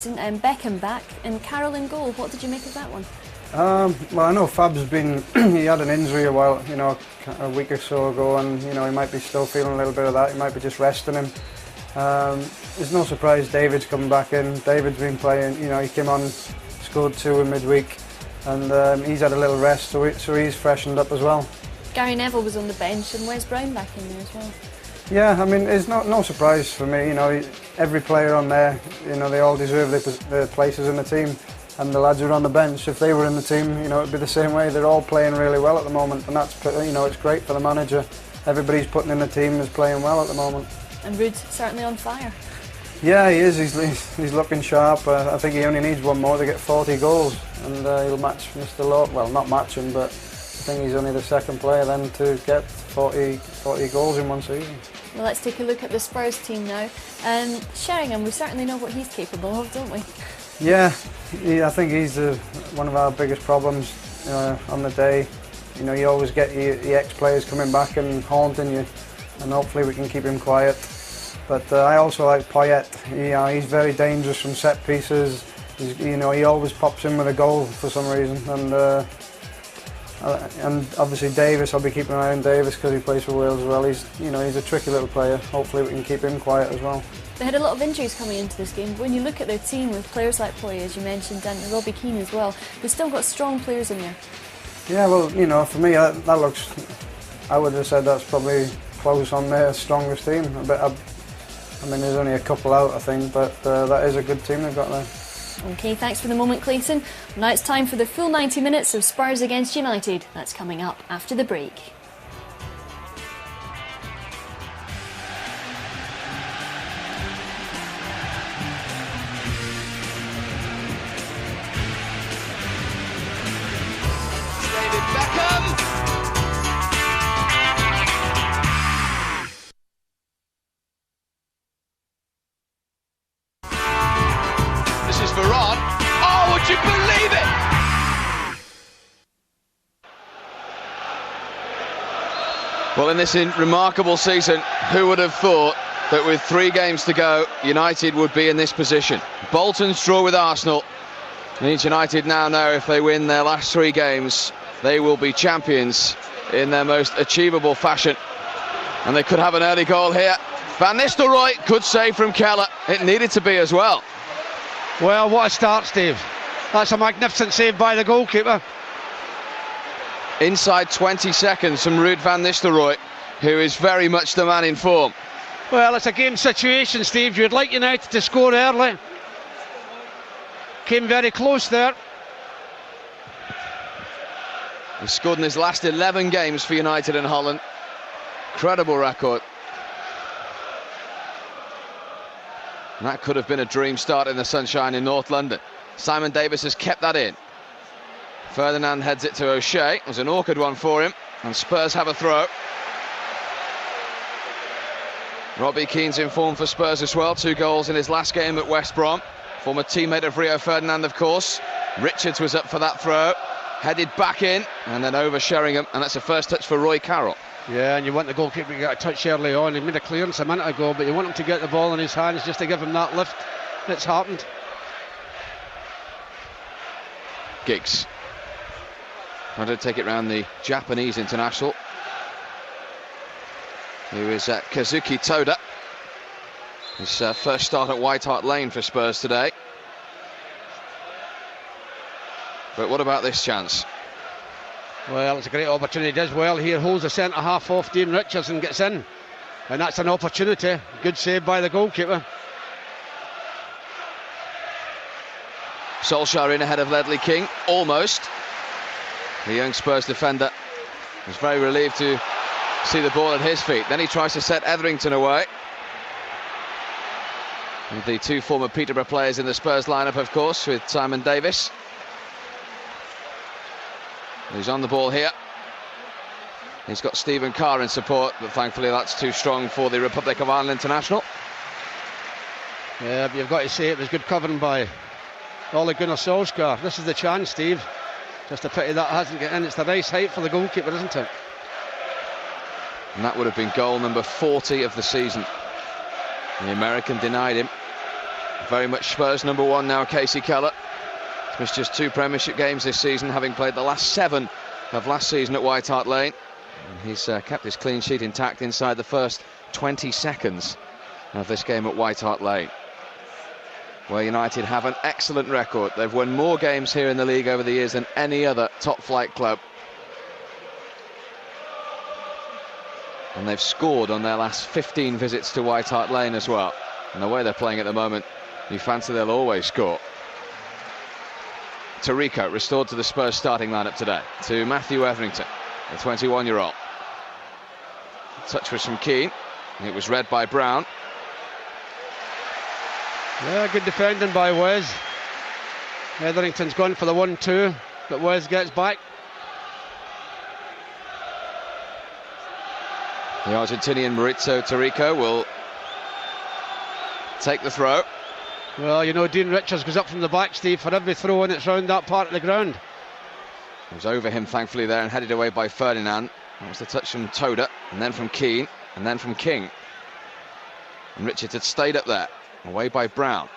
Beckham back and Carroll in goal. What did you make of that one? Well, I know Fab's been, he had an injury a week or so ago, and he might be still feeling a little bit of that. He might be just resting him. There's no surprise David's coming back in. David's been playing, he came on, scored 2 in midweek, and he's had a little rest, so he's freshened up as well. Gary Neville was on the bench, and Wes Brown back in there as well. Yeah, I mean, it's no surprise for me. Every player on there, they all deserve their places in the team. And the lads who are on the bench, if they were in the team, it'd be the same way. They're all playing really well at the moment, and that's, it's great for the manager. Everybody's putting in the team is playing well at the moment. And Rood certainly on fire. Yeah, he is. He's looking sharp. I think he only needs one more to get 40 goals, and he'll match Mr. Lowe. Well, not match him, but I think he's only the second player then to get 40 goals in one season. Well, let's take a look at the Spurs team now. Sheringham, we certainly know what he's capable of, don't we? Yeah, I think he's one of our biggest problems on the day. You always get the ex-players coming back and haunting you, and hopefully we can keep him quiet. But I also like Poyet. He's very dangerous from set pieces. He always pops in with a goal for some reason. And obviously Davis, I'll be keeping an eye on Davis because he plays for Wales as well. He's a tricky little player. Hopefully we can keep him quiet as well. They had a lot of injuries coming into this game. When you look at their team with players like Poyet, as you mentioned, and Robbie Keane as well, they've still got strong players in there. Yeah, well, for me that looks, I would have said that's probably close on their strongest team. I mean, there's only a couple out, I think, but that is a good team they've got there. OK, thanks for the moment, Clayton. Now it's time for the full 90 minutes of Spurs against United. That's coming up after the break. David Beckham. This is Varane. Oh, would you believe it? Well, in this remarkable season, who would have thought that with 3 games to go, United would be in this position? Bolton's draw with Arsenal means United now know if they win their last 3 games, they will be champions in their most achievable fashion. And they could have an early goal here. Van Nistelrooy, good save from Keller. It needed to be as well. Well, what a start, Steve. That's a magnificent save by the goalkeeper. Inside 20 seconds from Ruud van Nistelrooy, who is very much the man in form. Well, it's a game situation, Steve. You'd like United to score early. Came very close there. He's scored in his last 11 games for United in Holland. Incredible record. And that could have been a dream start in the sunshine in North London. Simon Davis has kept that in. Ferdinand heads it to O'Shea. It was an awkward one for him, and Spurs have a throw. Robbie Keane's in form for Spurs as well. 2 goals in his last game at West Brom. Former teammate of Rio Ferdinand, of course. Richards was up for that throw. Headed back in, and then over Sheringham, and that's a first touch for Roy Carroll. Yeah, and you want the goalkeeper to get a touch early on. He made a clearance a minute ago, but you want him to get the ball in his hands just to give him that lift. It's happened. Giggs trying to take it round the Japanese international, who is Kazuki Toda. His first start at White Hart Lane for Spurs today. But what about this chance? Well, it's a great opportunity. He does well here, holds the centre half off Dean Richards and gets in. And that's an opportunity. Good save by the goalkeeper. Solskjaer in ahead of Ledley King, almost. The young Spurs defender was very relieved to see the ball at his feet. Then he tries to set Etherington away. And the 2 former Peterborough players in the Spurs lineup, of course, with Simon Davis. He's on the ball here. He's got Stephen Carr in support, but thankfully that's too strong for the Republic of Ireland international. Yeah, but you've got to say it was good covering by Ole Gunnar Solskjaer. This is the chance, Steve. Just a pity that hasn't got in. It's the nice height for the goalkeeper, isn't it? And that would have been goal number 40 of the season. The American denied him. very much Spurs number one now, Casey Keller. He's missed just 2 Premiership games this season, having played the last 7 of last season at White Hart Lane. And he's kept his clean sheet intact inside the first 20 seconds of this game at White Hart Lane, where United have an excellent record. They've won more games here in the league over the years than any other top-flight club. And they've scored on their last 15 visits to White Hart Lane as well. And the way they're playing at the moment, you fancy they'll always score. Tarico restored to the Spurs starting lineup today, to Matthew Etherington, the 21-year-old. Touch was from Keane, and it was read by Brown. Yeah, good defending by Wes. Etherington's gone for the 1-2, but Wes gets back. The Argentinian Maurizio Tarico will take the throw. Well, you know, Dean Richards goes up from the back, Steve, for every throw, and it's round that part of the ground. It was over him, thankfully, there, and headed away by Ferdinand. That was the touch from Toda, and then from Keane, and then from King. And Richards had stayed up there, away by Brown.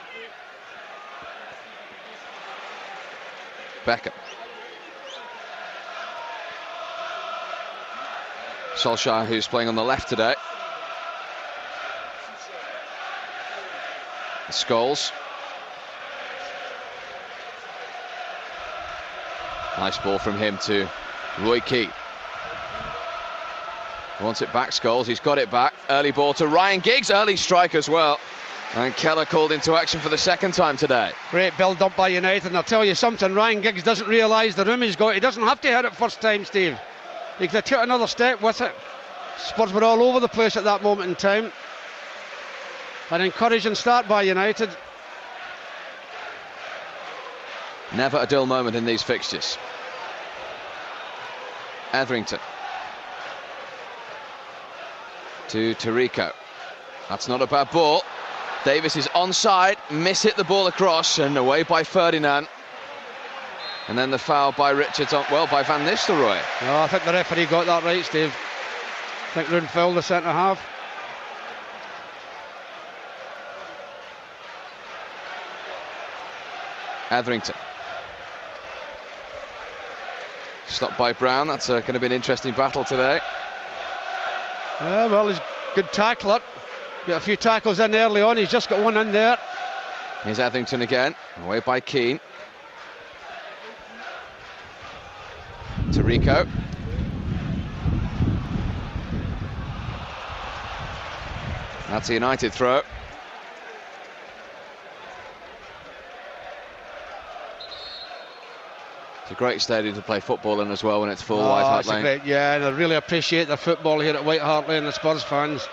Beckham. Solskjaer, who's playing on the left today. Scholes. Nice ball from him to Roy Keane. Wants it back, Scholes. He's got it back. Early ball to Ryan Giggs. Early strike as well. And Keller called into action for the second time today. Great build-up by United, and I'll tell you something, Ryan Giggs doesn't realise the room he's got. He doesn't have to hit it first time, Steve. He could have took another step with it. Spurs were all over the place at that moment in time. An encouraging start by United. Never a dull moment in these fixtures. Etherington. To Tarico. That's not a bad ball. Davis is onside, hit the ball across, and away by Ferdinand. And then the foul by Richards, by Van Nistelrooy. No, I think the referee got that right, Steve. I think Roon fouled the centre half. Etherington. Stopped by Brown. That's going to be an interesting battle today. Well, he's a good tackler. Got a few tackles in early on. He's just got one in there. Here's Etherington again. Away by Keane. Tarico. That's a United throw. It's a great stadium to play football in as well when it's full. White Hart Lane. Yeah, and I really appreciate the football here at White Hart Lane, the Spurs fans.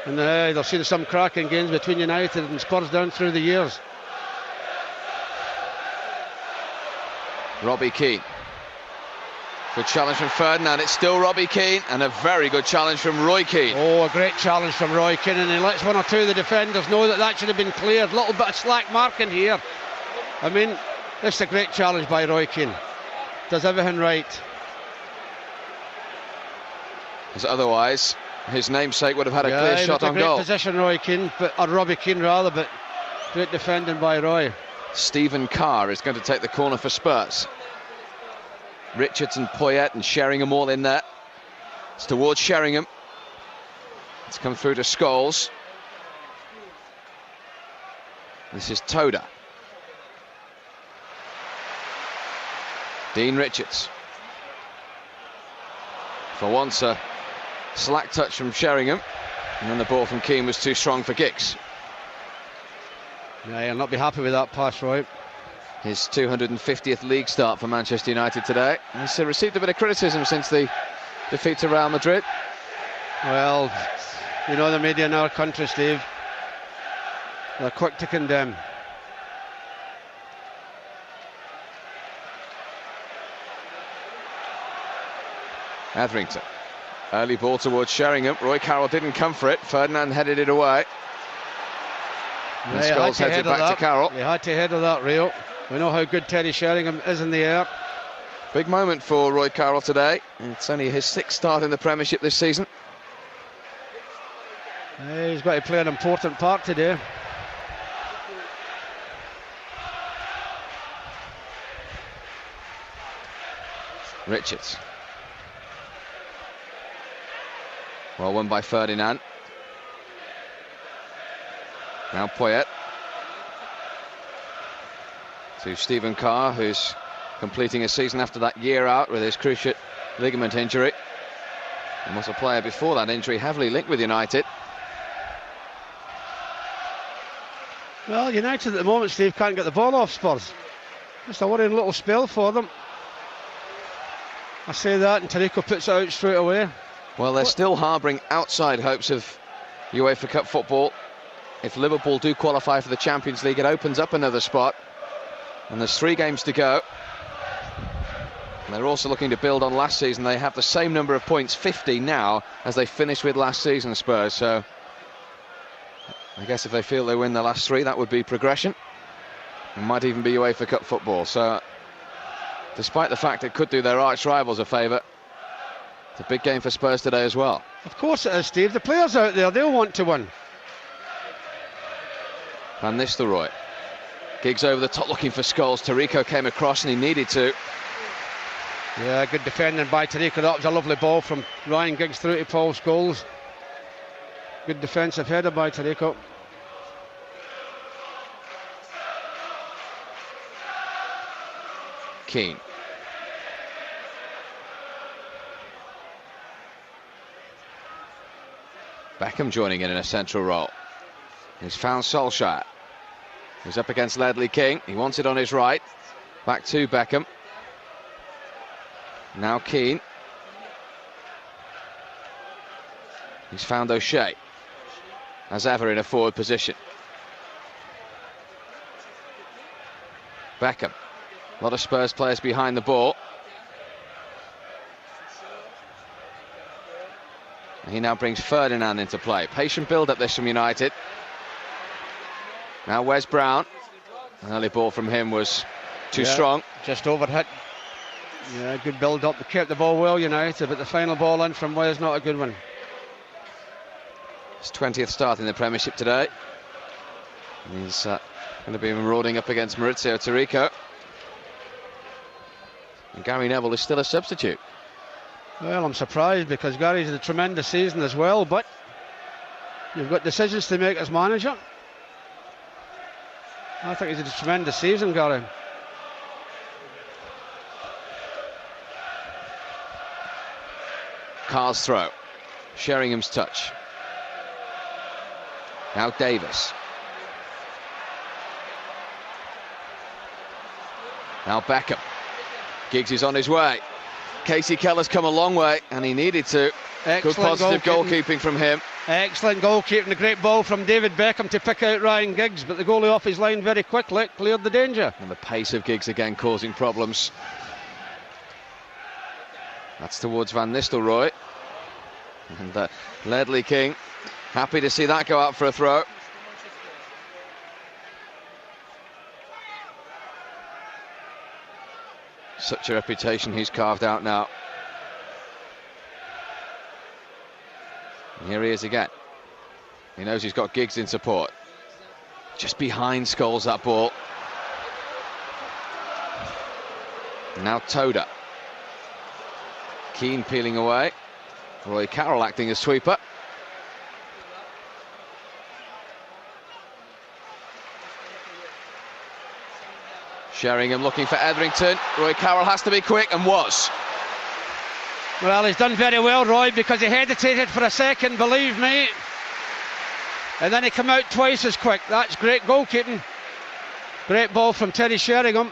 And they've seen some cracking games between United and Spurs down through the years. Robbie Keane. Good challenge from Ferdinand. It's still Robbie Keane, and a very good challenge from Roy Keane. Oh, a great challenge from Roy Keane, and he lets one or two of the defenders know that should have been cleared. A little bit of slack marking here. I mean, this is a great challenge by Roy Keane. Does everything right. Because otherwise, his namesake would have had a clear shot on goal. Great position, Roy Keane, or Robbie Keane rather, but great defending by Roy. Stephen Carr is going to take the corner for Spurs. Richards and Poyet and Sheringham all in there. It's towards Sheringham. It's come through to Scholes. This is Toda. Dean Richards. For once, a slack touch from Sheringham, and then the ball from Keane was too strong for Giggs. Yeah, he'll not be happy with that pass, Roy. His 250th league start for Manchester United today. He's received a bit of criticism since the defeat to Real Madrid. Well, you know the media in our country, Steve. They're quick to condemn. Etherington. Early ball towards Sheringham. Roy Carroll didn't come for it. Ferdinand headed it away. And Scholes heads it back to Carroll. He had to head of that, Rio. We know how good Teddy Sheringham is in the air. Big moment for Roy Carroll today. It's only his 6th start in the Premiership this season. He's got to play an important part today. Richards. Well won by Ferdinand. Now Poyet. To Stephen Carr, who's completing a season after that year out with his cruciate ligament injury. And was a player before that injury heavily linked with United. Well, United at the moment, Steve, can't get the ball off Spurs. Just a worrying little spell for them. I say that and Tarico puts it out straight away. Well, they're still harbouring outside hopes of UEFA Cup football. If Liverpool do qualify for the Champions League, it opens up another spot. And there's 3 games to go. And they're also looking to build on last season. They have the same number of points, 50 now, as they finished with last season, Spurs. So I guess if they feel they win the last 3, that would be progression. It might even be UEFA Cup football. So despite the fact it could do their arch rivals a favour, it's a big game for Spurs today as well. Of course it is, Steve. The players out there, they'll want to win. Van Nistelrooy. Giggs over the top looking for Scholes. Tarico came across and he needed to. Yeah, good defending by Tarico. That was a lovely ball from Ryan Giggs through to Paul Scholes. Good defensive header by Tarico. Keane. Beckham joining in a central role. He's found Solskjaer. He's up against Ledley King. He wants it on his right. Back to Beckham. Now Keane. He's found O'Shea. As ever in a forward position. Beckham. A lot of Spurs players behind the ball. He now brings Ferdinand into play. Patient build-up this from United. Now Wes Brown. An early ball from him was too strong. Just overhit. Yeah, good build-up. They kept the ball well, United, but the final ball in from Wes, not a good one. His 20th start in the Premiership today. And he's going to be marauding up against Maurizio Tarico. And Gary Neville is still a substitute. Well, I'm surprised because Gary's had a tremendous season as well, but you've got decisions to make as manager. I think he's had a tremendous season, Gary. Carr's throw. Sheringham's touch. Now Davis. Now Beckham. Giggs is on his way. Casey Keller's come a long way, and he needed to. Excellent good positive goalkeeping from him. Excellent goalkeeping. A great ball from David Beckham to pick out Ryan Giggs, but the goalie off his line very quickly cleared the danger. And the pace of Giggs again causing problems. That's towards Van Nistelrooy. And Ledley King happy to see that go out for a throw. Such a reputation he's carved out now. And here he is again. He knows he's got Giggs in support. Just behind Scholes, that ball. Now Toda. Keane peeling away. Roy Carroll acting as sweeper. Sheringham looking for Etherington. Roy Carroll has to be quick, and was. Well, he's done very well, Roy, because he hesitated for a second, believe me. And then he came out twice as quick. That's great goalkeeping. Great ball from Terry Sheringham.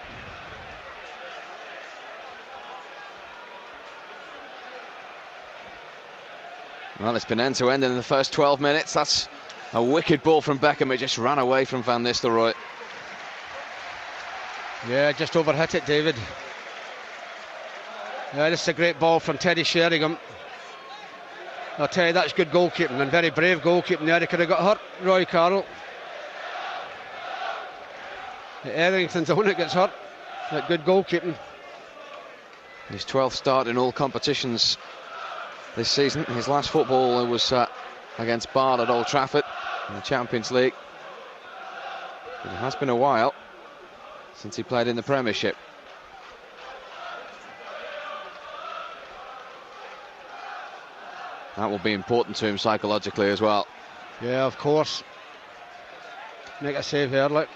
Well, it's been end-to-end in the first 12 minutes. That's a wicked ball from Beckham. It just ran away from Van Nistelrooy. Yeah, just overhit it, David. Yeah, this is a great ball from Teddy Sheringham. I'll tell you, that's good goalkeeping and very brave goalkeeping there. He could have got hurt, Roy Carroll. Etherington's the one that gets hurt. That good goalkeeping. His 12th start in all competitions this season. His last football was against Bard at Old Trafford in the Champions League. But it has been a while since he played in the Premiership. That will be important to him psychologically as well. Yeah, of course. Make a save early.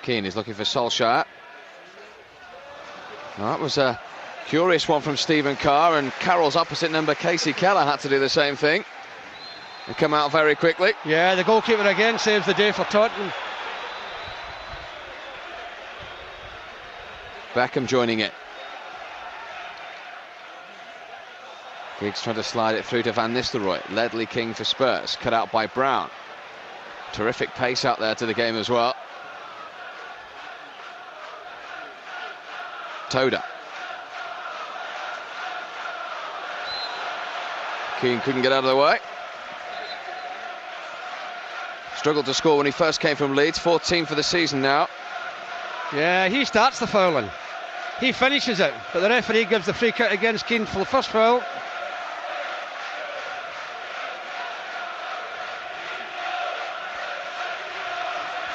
Keane is looking for Solskjaer. That was a curious one from Stephen Carr, and Carroll's opposite number, Casey Keller, had to do the same thing. They come out very quickly. Yeah, the goalkeeper again saves the day for Tottenham. Beckham joining it. Giggs trying to slide it through to Van Nistelrooy. Ledley King for Spurs, cut out by Brown. Terrific pace out there to the game as well. Toda. Keane couldn't get out of the way. Struggled to score when he first came from Leeds. 14 for the season now. Yeah, he starts the fouling. He finishes it, but the referee gives the free kick against Keane for the first foul.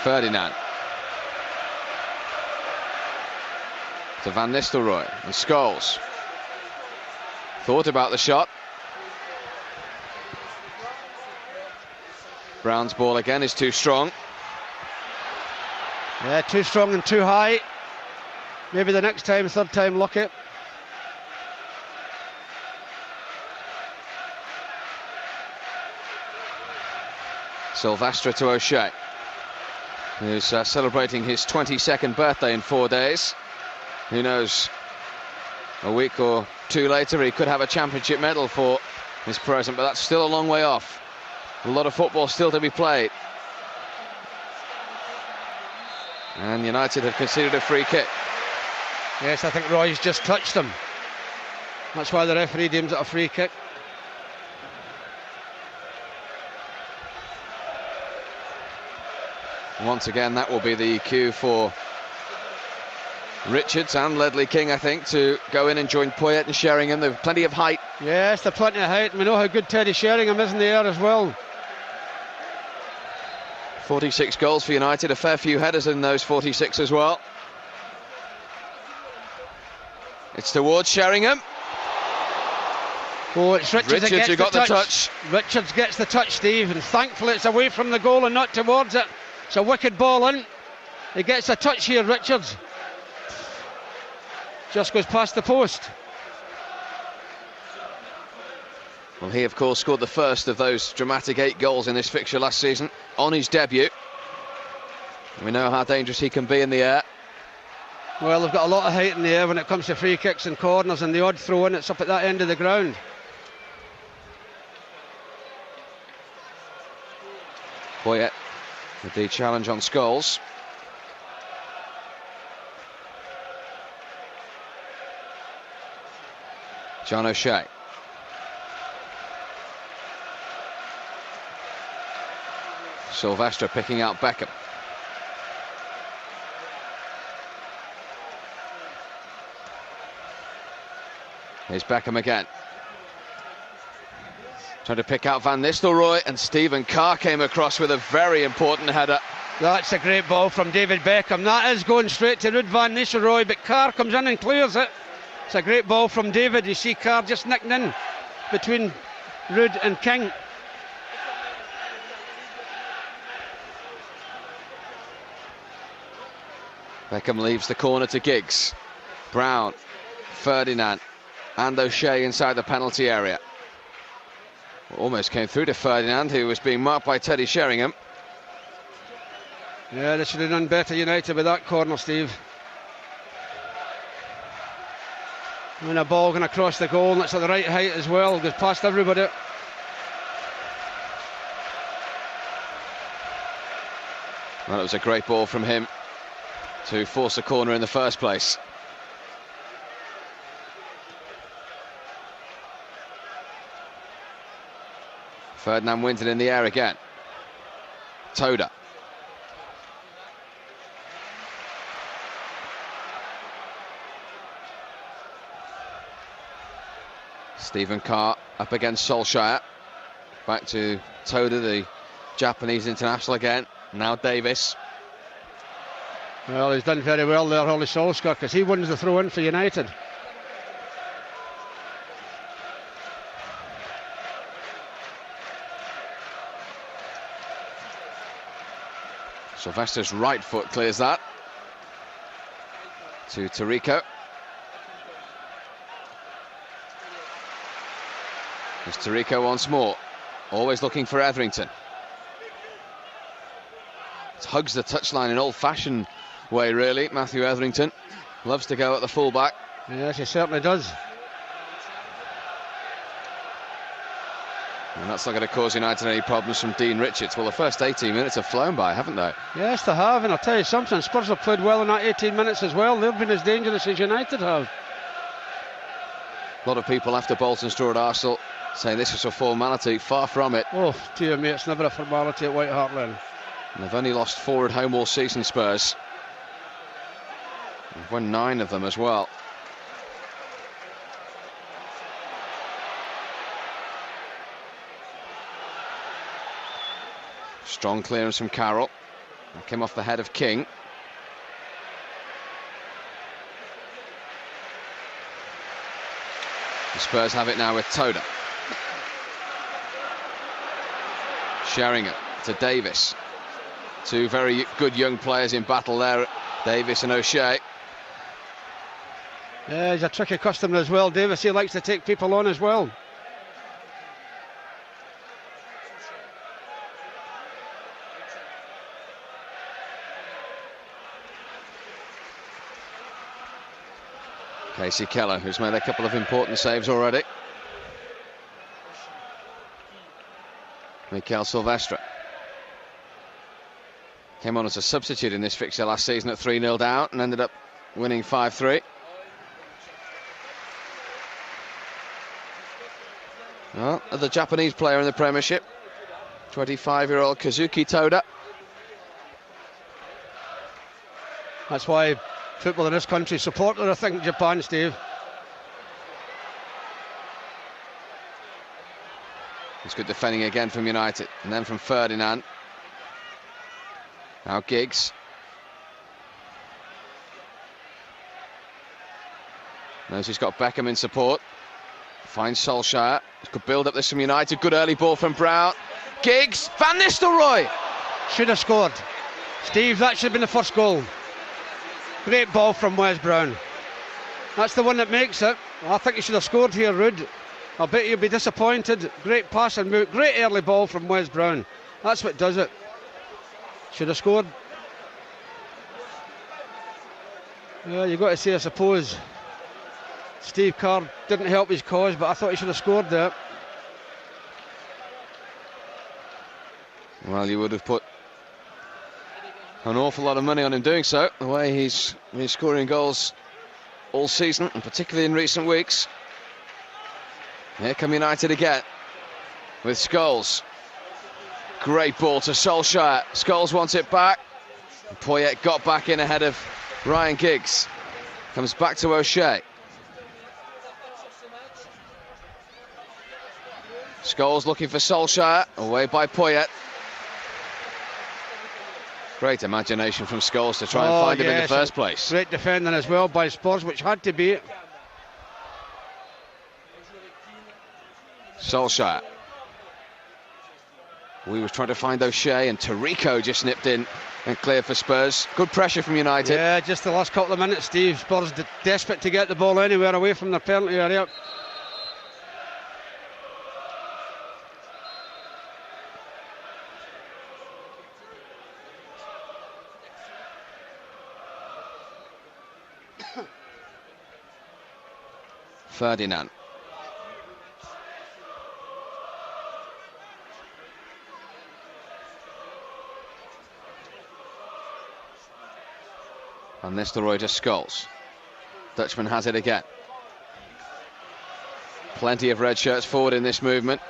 Ferdinand. To Van Nistelrooy and Scholes. Thought about the shot. Brown's ball again is too strong. Yeah, too strong and too high. Maybe the next time, third time, lucky. Silvestre to O'Shea, who's celebrating his 22nd birthday in 4 days. Who knows, a week or two later he could have a championship medal for his present, but that's still a long way off. A lot of football still to be played. And United have conceded a free kick. Yes, I think Roy's just touched him. That's why the referee deems it a free kick. Once again, that will be the cue for Richards and Ledley King, I think, to go in and join Poyet and Sheringham. They've plenty of height. Yes, they've plenty of height, and we know how good Teddy Sheringham is in the air as well. 46 goals for United, a fair few headers in those 46 as well. It's towards Sheringham. Oh, it's Richards who got the touch. Richards gets the touch, Steve, and thankfully it's away from the goal and not towards it. It's a wicked ball in. He gets a touch here, Richards. Just goes past the post. Well, he of course scored the first of those dramatic 8 goals in this fixture last season on his debut. We know how dangerous he can be in the air. Well, they've got a lot of height in the air when it comes to free kicks and corners, and the odd throw in, it's up at that end of the ground. Poyet with the challenge on Scholes. John O'Shea. Silvestre picking out Beckham. Here's Beckham again. Trying to pick out Van Nistelrooy, and Stephen Carr came across with a very important header. That's a great ball from David Beckham. That is going straight to Ruud Van Nistelrooy, but Carr comes in and clears it. It's a great ball from David. You see Carr just nicked in between Ruud and King. Beckham leaves the corner to Giggs. Brown, Ferdinand and O'Shea inside the penalty area. Almost came through to Ferdinand, who was being marked by Teddy Sheringham. Yeah, they should have done better, United, with that corner, Steve. And a ball going across the goal, and it's at the right height as well, goes past everybody. Well, it was a great ball from him to force a corner in the first place. Ferdinand wins it in the air again. Toda. Stephen Carr up against Solskjaer. Back to Toda, the Japanese international again. Now Davis. Well, he's done very well there, Ollie Solskjaer, because he wins the throw-in for United. Sylvester's right foot clears that. To Tarico. There's Tarico once more. Always looking for Etherington. Hugs the touchline in old-fashioned way, really. Matthew Etherington loves to go at the fullback. Yes, he certainly does. And that's not going to cause United any problems from Dean Richards. Well, the first 18 minutes have flown by, haven't they? Yes, they have, and I'll tell you something, Spurs have played well in that 18 minutes as well. They've been as dangerous as United have. A lot of people after Bolton's draw at Arsenal saying this is a formality. Far from it. Oh, dear me, it's never a formality at White Hart Lane. And they've only lost 4 at home all season, Spurs. They've won 9 of them as well. Strong clearance from Carroll. That came off the head of King. The Spurs have it now with Toda. Sheringham to Davis. 2 very good young players in battle there, Davis and O'Shea. Yeah, he's a tricky customer as well, Davis. He likes to take people on as well. Casey Keller, who's made a couple of important saves already. Mikel Silvestre came on as a substitute in this fixture last season at 3-0 down and ended up winning 5-3. Well, the Japanese player in the Premiership, 25-year-old Kazuki Toda. That's why football in this country supported, I think, Japan, Steve. It's good defending again from United, and then from Ferdinand. Now Giggs. Knows he's got Beckham in support. Finds Solskjaer. Could build up this from United. Good early ball from Brown. Giggs. Van Nistelrooy. Should have scored. Steve, that should have been the first goal. Great ball from Wes Brown. That's the one that makes it. I think he should have scored here, Rude. I bet you'll be disappointed. Great pass and move. Great early ball from Wes Brown. That's what does it. Should have scored. Well, you've got to say, I suppose, Steve Kerr didn't help his cause, but I thought he should have scored there. Well, you would have put an awful lot of money on him doing so, the way he's been scoring goals all season, and particularly in recent weeks. Here come United again with Scholes. Great ball to Solskjaer. Scholes wants it back. Poyet got back in ahead of Ryan Giggs. Comes back to O'Shea. Scholes looking for Solskjaer. Away by Poyet. Great imagination from Scholes to try and find him in the first place. Great defending as well by Spurs, which had to be. Solskjaer. We were trying to find O'Shea, and Tarico just nipped in and cleared for Spurs. Good pressure from United. Yeah, just the last couple of minutes, Steve. Spurs desperate to get the ball anywhere away from their penalty area. Ferdinand. And Nistelrooy to Scholes. Dutchman has it again. Plenty of red shirts forward in this movement.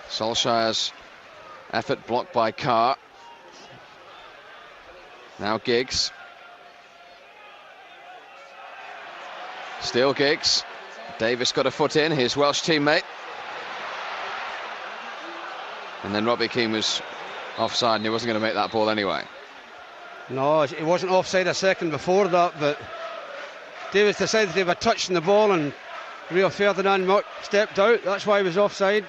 Solskjaer's effort blocked by Carr. Now Giggs. Still Giggs. Davis got a foot in, his Welsh teammate. And then Robbie Keane was offside and he wasn't going to make that ball anyway. No, he wasn't offside a second before that, but Davis decided to have a touch on the ball and Rio Ferdinand stepped out. That's why he was offside.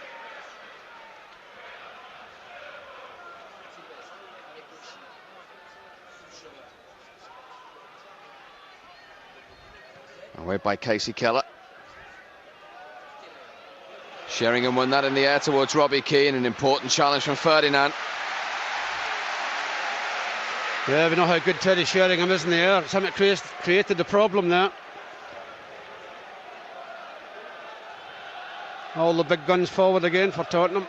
Away by Casey Keller. Sheringham won that in the air towards Robbie Keane. An important challenge from Ferdinand. Yeah, we know how good Teddy Sheringham is in the air. It's him that created the problem there. All the big guns forward again for Tottenham.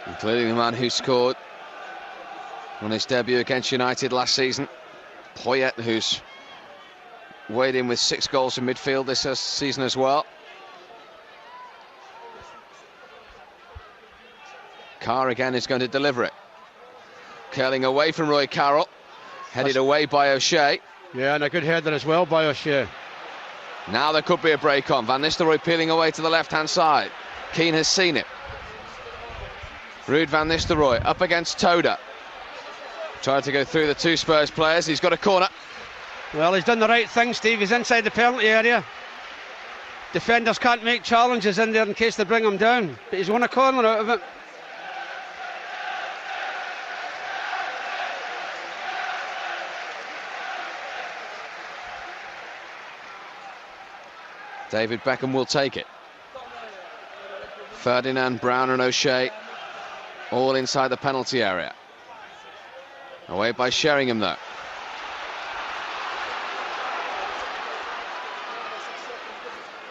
Including the man who scored on his debut against United last season, Poyet, who's weighed in with 6 goals in midfield this season as well. Carr again is going to deliver it. Curling away from Roy Carroll, headed away by O'Shea. Yeah, and a good header as well by O'Shea. Now there could be a break on. Van Nistelrooy peeling away to the left-hand side. Keane has seen it. Ruud van Nistelrooy up against Toda. Tried to go through the 2 Spurs players. He's got a corner. Well, he's done the right thing, Steve. He's inside the penalty area. Defenders can't make challenges in there in case they bring him down. But he's won a corner out of it. David Beckham will take it. Ferdinand, Brown and O'Shea all inside the penalty area. Away by Sheringham though.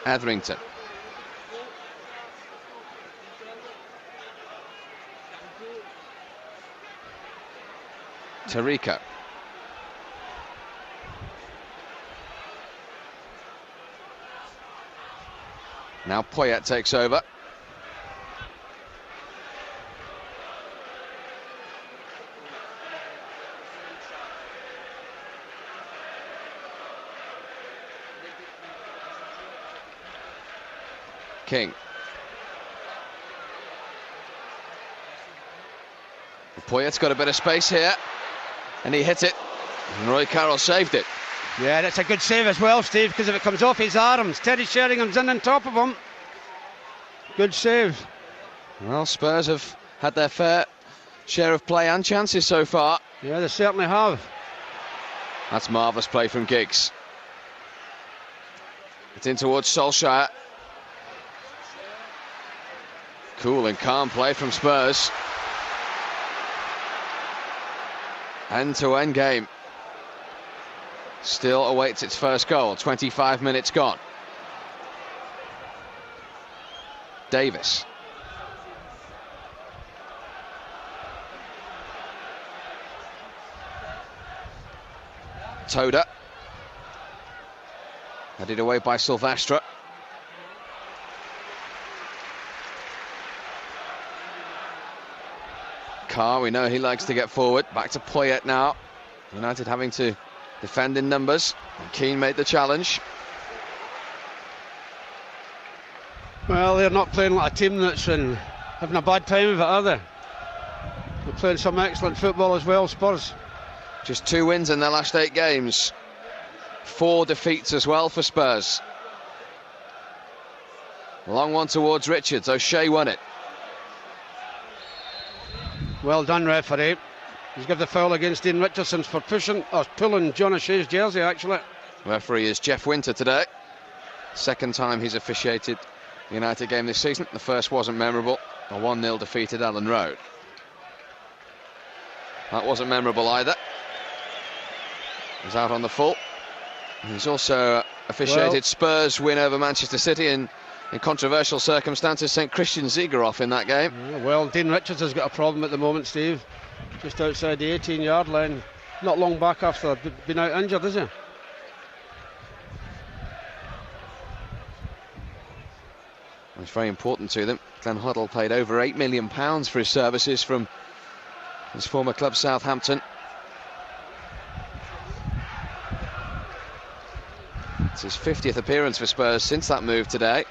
Etherington. Tarico. Now Poyet takes over. King. Poyet's got a bit of space here, and he hit it, and Roy Carroll saved it. Yeah, that's a good save as well, Steve, because if it comes off his arms, Teddy Sheringham's in on top of him. Good save. Well, Spurs have had their fair share of play and chances so far. Yeah, they certainly have. That's marvellous play from Giggs. It's in towards Solskjaer. Cool and calm play from Spurs. End-to-end game. Still awaits its first goal. 25 minutes gone. Davis. Toda. Headed away by Silvestre. Carr, we know he likes to get forward. Back to Poyet now. United having to defend in numbers. Keane made the challenge. Well, they're not playing like a team that's having a bad time of it, are they? They're playing some excellent football as well, Spurs. Just 2 wins in their last 8 games. 4 defeats as well for Spurs. Long one towards Richards. O'Shea won it. Well done, referee. He's given the foul against Dean Richardson for pulling John O'Shea's jersey, actually. Referee is Jeff Winter today. Second time he's officiated the United game this season. The first wasn't memorable. A 1-0 defeat at Ellen Road. That wasn't memorable either. He's out on the full. He's also officiated Spurs win over Manchester City in controversial circumstances. St Christian Ziegoroff in that game. Yeah, well, Dean Richards has got a problem at the moment, Steve. Just outside the 18-yard line. Not long back after being out injured, is he? It's very important to them. Glenn Hoddle paid over £8 million for his services from his former club Southampton. It's his 50th appearance for Spurs since that move today.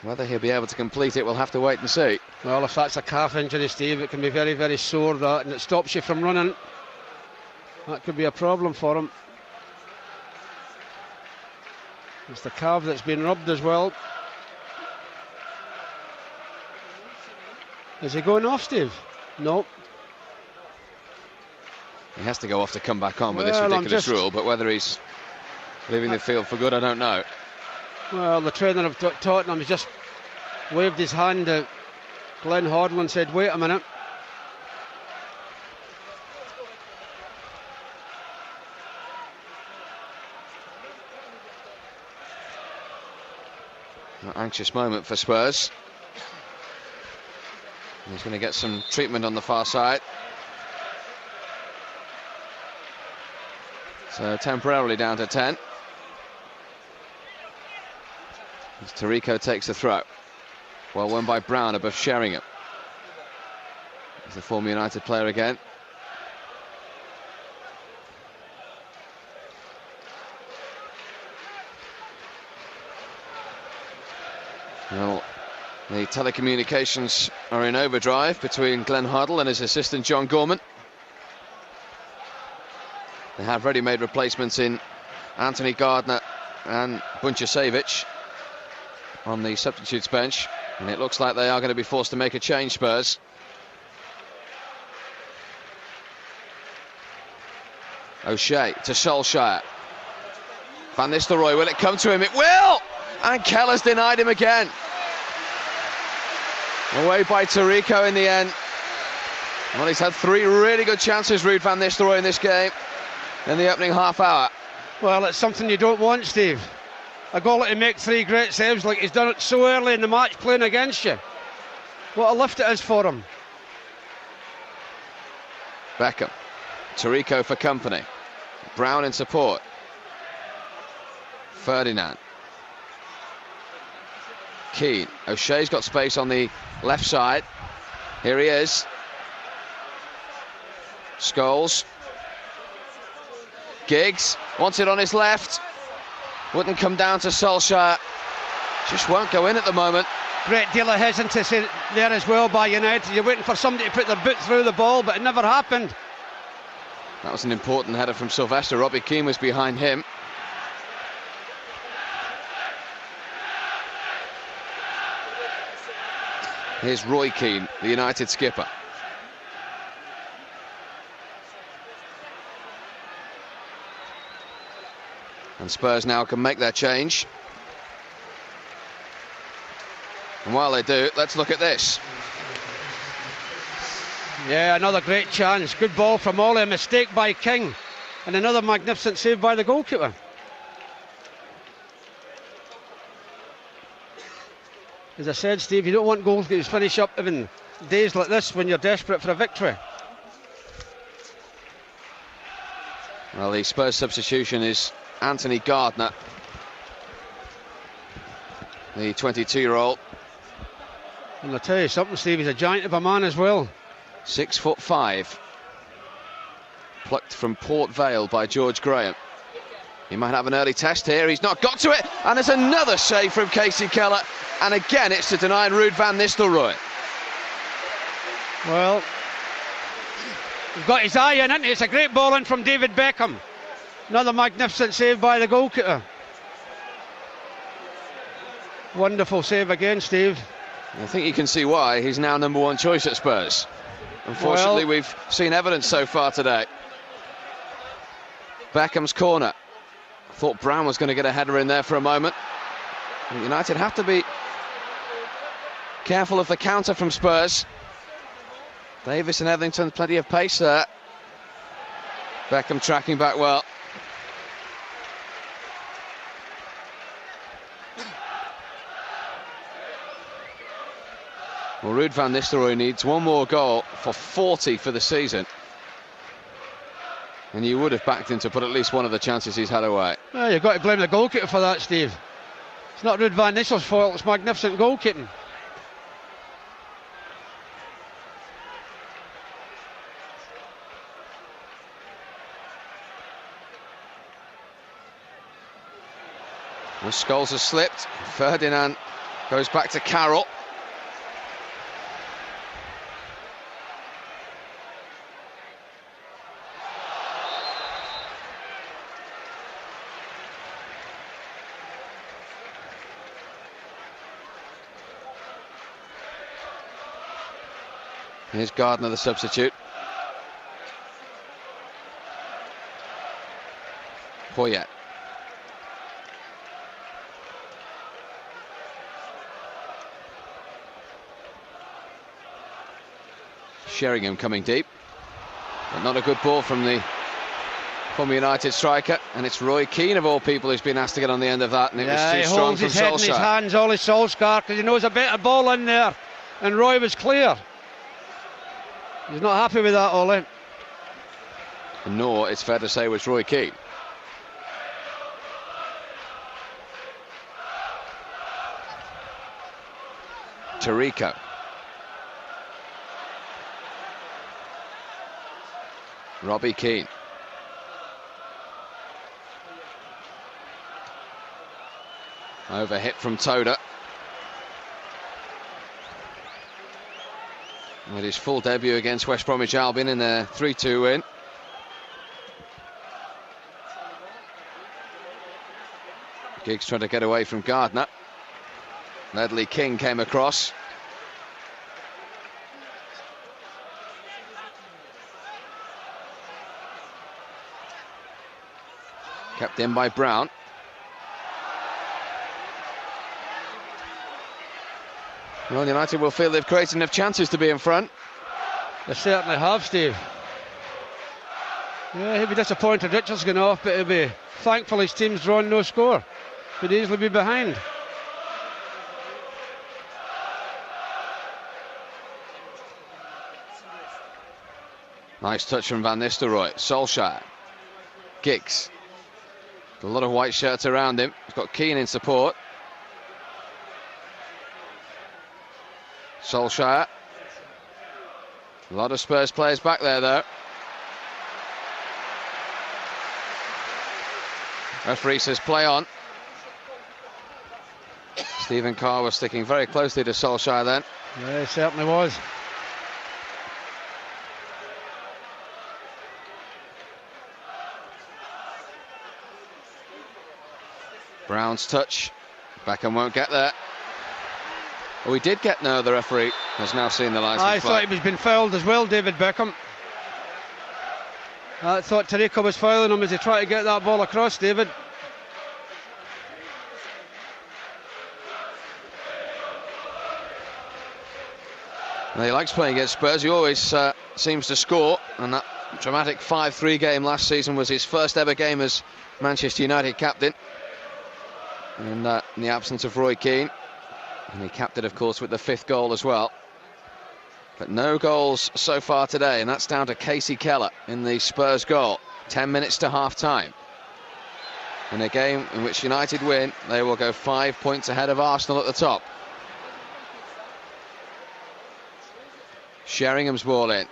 Whether he'll be able to complete it, we'll have to wait and see. Well, if that's a calf injury, Steve, it can be very, very sore, that, and it stops you from running. That could be a problem for him. It's the calf that's been rubbed as well. Is he going off, Steve? No. He has to go off to come back on with this Well, ridiculous rule, but whether he's leaving the field for good, I don't know. Well, the trainer of Tottenham has just waved his hand at Glenn Hoddle and said, wait a minute. An anxious moment for Spurs. He's going to get some treatment on the far side. So temporarily down to 10. As Tarico takes the throw. Well won by Brown above Sheringham. He's a former United player again. Well, the telecommunications are in overdrive between Glenn Hoddle and his assistant John Gorman. They have ready-made replacements in Anthony Gardner and Bunchasevich on the substitutes bench, and it looks like they are going to be forced to make a change, Spurs. O'Shea to Solskjaer. Van Nistelrooy, will it come to him? It will! And Keller's denied him again. Away by Tarico in the end. Well, he's had 3 really good chances, Ruud van Nistelrooy, in this game in the opening half hour. Well, it's something you don't want, Steve. A goal to make 3 great saves like he's done it so early in the match playing against you. What a lift it is for him. Beckham. Tarico for company. Brown in support. Ferdinand. Keane. O'Shea's got space on the left side. Here he is. Scholes. Giggs wants it on his left. Wouldn't come down to Solskjaer. Just won't go in at the moment. Great deal of hesitancy there as well by United. You're waiting for somebody to put their boot through the ball, but it never happened. That was an important header from Sylvester. Robbie Keane was behind him. Here's Roy Keane, the United skipper. And Spurs now can make their change. And while they do, let's look at this. Yeah, another great chance. Good ball from Ollie, a mistake by King. And another magnificent save by the goalkeeper. As I said, Steve, you don't want goalkeepers to finish up even days like this when you're desperate for a victory. Well, the Spurs substitution is Anthony Gardner, the 22-year-old. And I'll tell you something, Steve, he's a giant of a man as well. 6'5", plucked from Port Vale by George Graham. He might have an early test here. He's not got to it, and there's another save from Casey Keller, and again it's to deny Ruud van Nistelrooy. Well, he's got his eye in it. It's a great ball in from David Beckham. Another magnificent save by the goalkeeper. Wonderful save again, Steve. I think you can see why he's now number 1 choice at Spurs. Unfortunately, we've seen evidence so far today. Beckham's corner. I thought Brown was going to get a header in there for a moment. United have to be careful of the counter from Spurs. Davis and Etherington, plenty of pace there. Beckham tracking back well. Well, Ruud van Nistelrooy needs 1 more goal for 40 for the season. And you would have backed him to put at least one of the chances he's had away. Well, you've got to blame the goalkeeper for that, Steve. It's not Ruud van Nistelrooy's fault, it's magnificent goalkeeping. Well, Scholes has slipped. Ferdinand goes back to Carroll. Here's Gardner, the substitute. Poyet. Sheringham coming deep, but not a good ball from the former United striker, and it's Roy Keane of all people who's been asked to get on the end of that, and it was too strong holds from his head in his Solskjaer. hands, Ollie Solskjaer, because he knows a better ball in there, and Roy was clear. He's not happy with that, Ollie. Nor, it's fair to say, was Roy Keane. Tarico. Robbie Keane. Over hit from Toda. With his full debut against West Bromwich Albion in their 3-2 win. Giggs trying to get away from Gardner. Ledley King came across. Kept in by Brown. Well, United will feel they've created enough chances to be in front. They certainly have, Steve. Yeah, he'll be disappointed Richards going off, but he'll be thankful his team's drawn no score. Could easily be behind. Nice touch from Van Nistelrooy. Solskjaer. Giggs. A lot of white shirts around him. He's got Keane in support. Solskjaer. A lot of Spurs players back there, though. Referee says play on. Stephen Carr was sticking very closely to Solskjaer then. Yeah, he certainly was. Brown's touch. Beckham won't get there. Oh, he did get no, the referee has now seen the license. I thought he was being fouled as well, David Beckham. I thought Tarico was fouling him as he tried to get that ball across, David. Well, he likes playing against Spurs. He always seems to score, and that dramatic 5-3 game last season was his first ever game as Manchester United captain. In the absence of Roy Keane. And he capped it, of course, with the 5th goal as well. But no goals so far today, and that's down to Casey Keller in the Spurs goal. 10 minutes to half-time. In a game in which United win, they will go 5 points ahead of Arsenal at the top. Sheringham's ball in.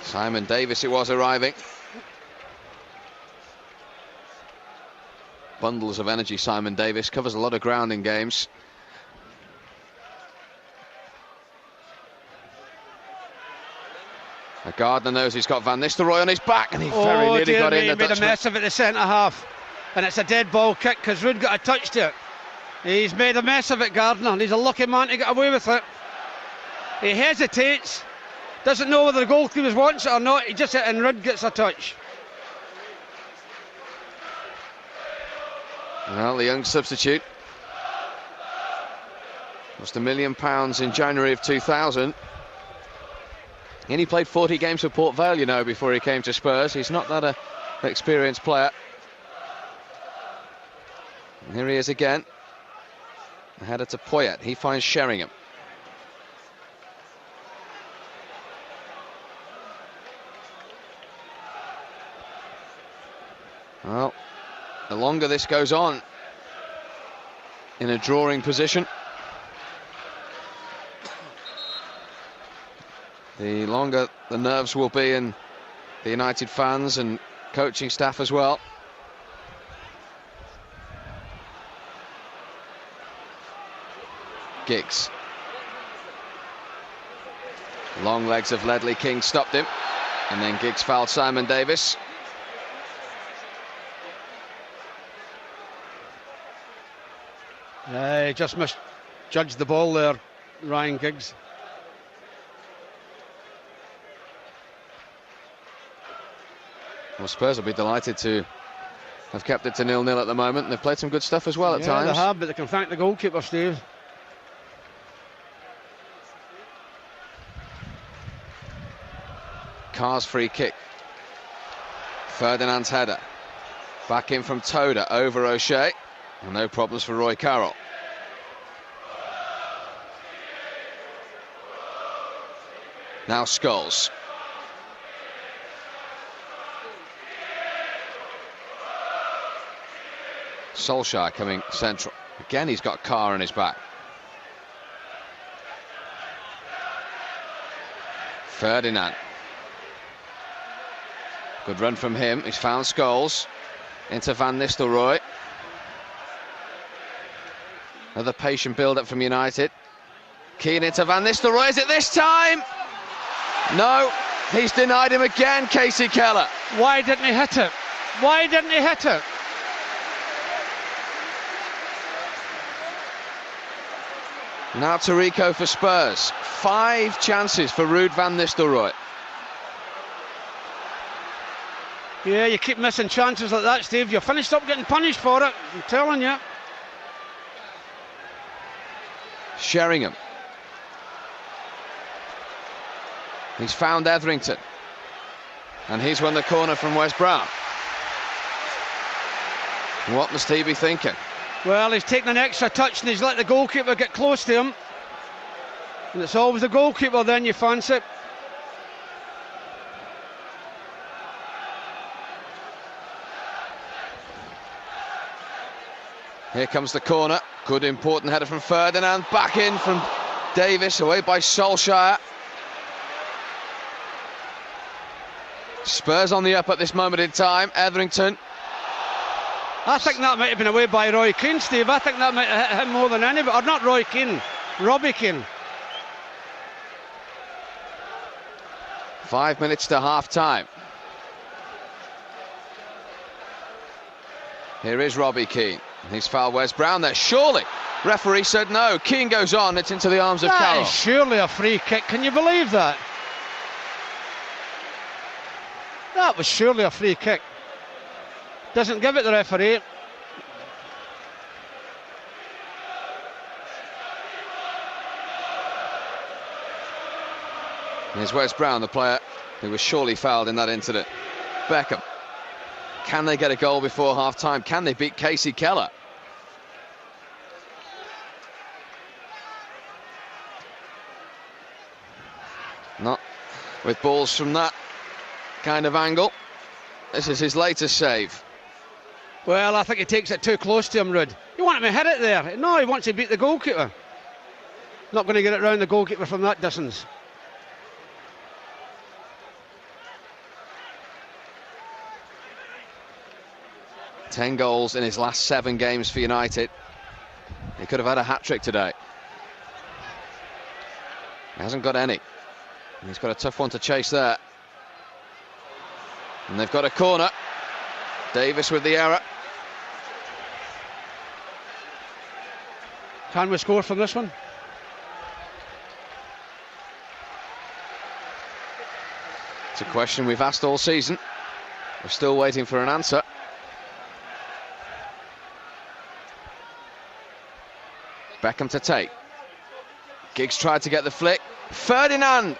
Simon Davis it was arriving. Bundles of energy, Simon Davis. Covers a lot of ground in games. Gardner knows he's got Van Nistelrooy on his back, and he very nearly got in. He made a mess of it, the centre half. And it's a dead ball kick because Rood got a touch to it. He's made a mess of it, Gardner, and he's a lucky man to get away with it. He hesitates, doesn't know whether the goalkeeper wants it or not. He just hit and Rood gets a touch. Well, the young substitute lost £1 million in January of 2000. He only played 40 games for Port Vale, you know, before he came to Spurs. He's not that an experienced player. And here he is again. The header to Poyet. He finds Sheringham. Well, the longer this goes on in a drawing position, the longer the nerves will be in the United fans and coaching staff as well. Giggs. Long legs of Ledley King stopped him, and then Giggs fouled Simon Davis. He just misjudged the ball there, Ryan Giggs. Well, Spurs will be delighted to have kept it to 0-0 at the moment, and they've played some good stuff as well at times. Yeah, they have, but they can thank the goalkeeper, Steve. Carr's free kick. Ferdinand's header. Back in from Toda over O'Shea. And no problems for Roy Carroll. Now Scholes. Solskjaer coming central. Again, he's got Carr on his back. Ferdinand. Good run from him. He's found Scholes. Into Van Nistelrooy. Another patient build-up from United. Keane into Van Nistelrooy. Is it this time? No. He's denied him again, Casey Keller. Why didn't he hit it? Why didn't he hit it? Now Tarico for Spurs. 5 chances for Ruud van Nistelrooy. Yeah, you keep missing chances like that, Steve. You're finished up getting punished for it, I'm telling you. Sheringham. He's found Etherington. And he's won the corner from Wes Brown. What must he be thinking? Well, he's taken an extra touch and he's let the goalkeeper get close to him. And it's always the goalkeeper then you fancy. Here comes the corner. Good important header from Ferdinand. Back in from Davis, away by Solskjaer. Spurs on the up at this moment in time. Etherington. I think that might have been away by Roy Keane, Steve. I think that might have hit him more than anybody. Or not Roy Keane, Robbie Keane. 5 minutes to half-time. Here is Robbie Keane. He's fouled Wes Brown there, surely. Referee said no. Keane goes on, it's into the arms of Carroll. That is surely a free kick, can you believe that? That was surely a free kick. Doesn't give it the referee. Here's Wes Brown, the player who was surely fouled in that incident. Beckham. Can they get a goal before half-time? Can they beat Casey Keller? Not with balls from that kind of angle. This is his latest save. Well, I think he takes it too close to him, Ruud. You want him to hit it there. No, he wants to beat the goalkeeper. Not going to get it round the goalkeeper from that distance. Ten goals in his last 7 games for United. He could have had a hat-trick today. He hasn't got any. He's got a tough one to chase there. And they've got a corner. Davis with the error. Can we score from this one? It's a question we've asked all season. We're still waiting for an answer. Beckham to take. Giggs tried to get the flick. Ferdinand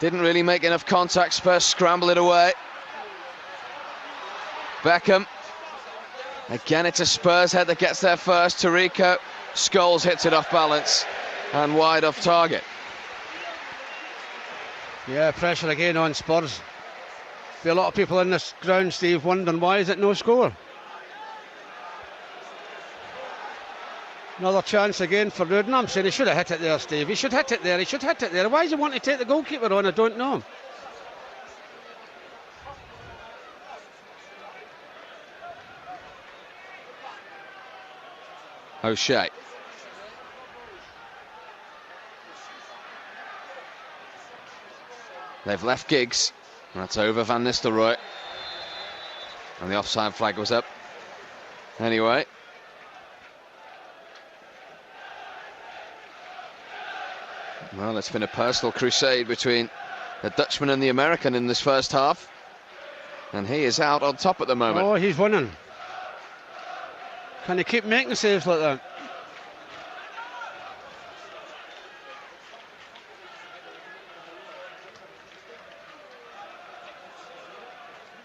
didn't really make enough contact. Spurs scramble it away. Beckham. Again, it's a Spurs head that gets there first. Tarico. Scholes hits it off balance and wide off target. Yeah, pressure again on Spurs. Be a lot of people in this ground, Steve, wondering why is it no score. Another chance again for Ruud. I'm saying he should have hit it there, Steve. He should hit it there. He should hit it there. Why does he want to take the goalkeeper on? I don't know. O'Shea. They've left Giggs. That's over Van Nistelrooy. And the offside flag was up. Anyway. Well, it's been a personal crusade between the Dutchman and the American in this first half. And he is out on top at the moment. Oh, he's winning. Can he keep making saves like that?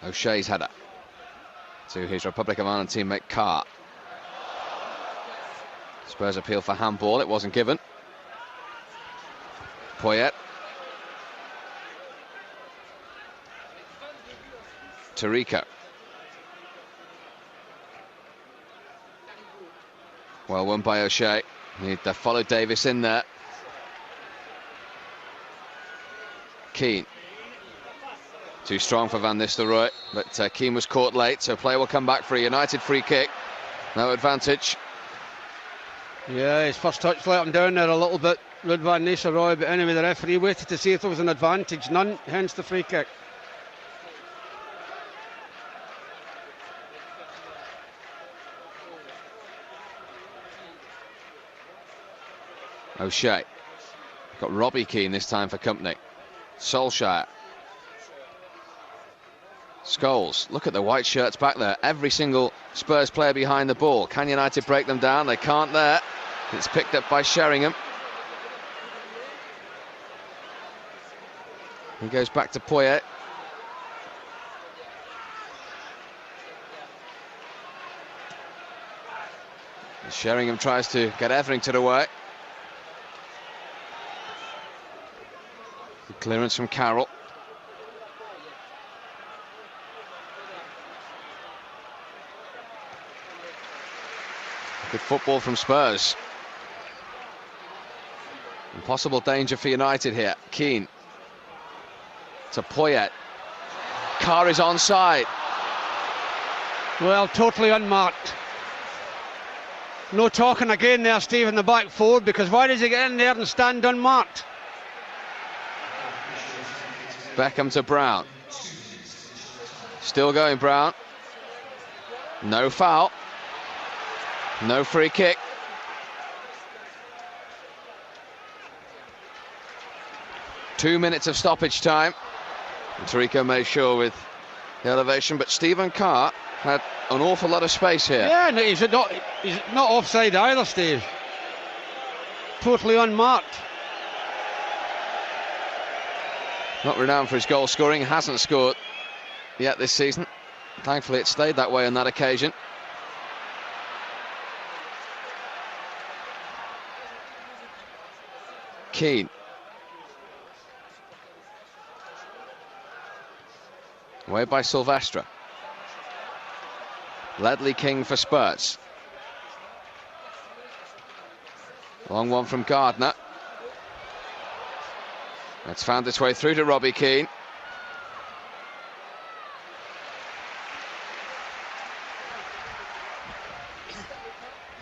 O'Shea's header to his Republic of Ireland teammate Carr. Spurs appeal for handball, it wasn't given. Poyet. Tarico. Well won by O'Shea. He followed Davis in there. Keane. Too strong for Van Nistelrooy, but Keane was caught late, so play will come back for a United free kick. No advantage. Yeah, his first touch let him down there a little bit, Ruud van Nistelrooy, but anyway the referee waited to see if there was an advantage, none, hence the free kick. O'Shea. Got Robbie Keane this time for company. Solskjaer. Scholes, look at the white shirts back there. Every single Spurs player behind the ball. Can United break them down? They can't there. It's picked up by Sheringham. He goes back to Poyet. Sheringham tries to get Etherington away. The clearance from Carroll. Good football from Spurs. Impossible danger for United here. Keane to Poyet. Carr is onside. Well, totally unmarked. No talking again there, Steve, in the back forward, because why does he get in there and stand unmarked? Beckham to Brown. Still going, Brown. No foul. No free kick. Two minutes of stoppage time. And Tarico made sure with the elevation, but Stephen Carr had an awful lot of space here. Yeah, no, he's not offside either, Steve. Totally unmarked. Not renowned for his goal scoring, hasn't scored yet this season. Thankfully it stayed that way on that occasion. Keane. Away by Silvestre. Ledley King for Spurs. Long one from Gardner. It's found its way through to Robbie Keane.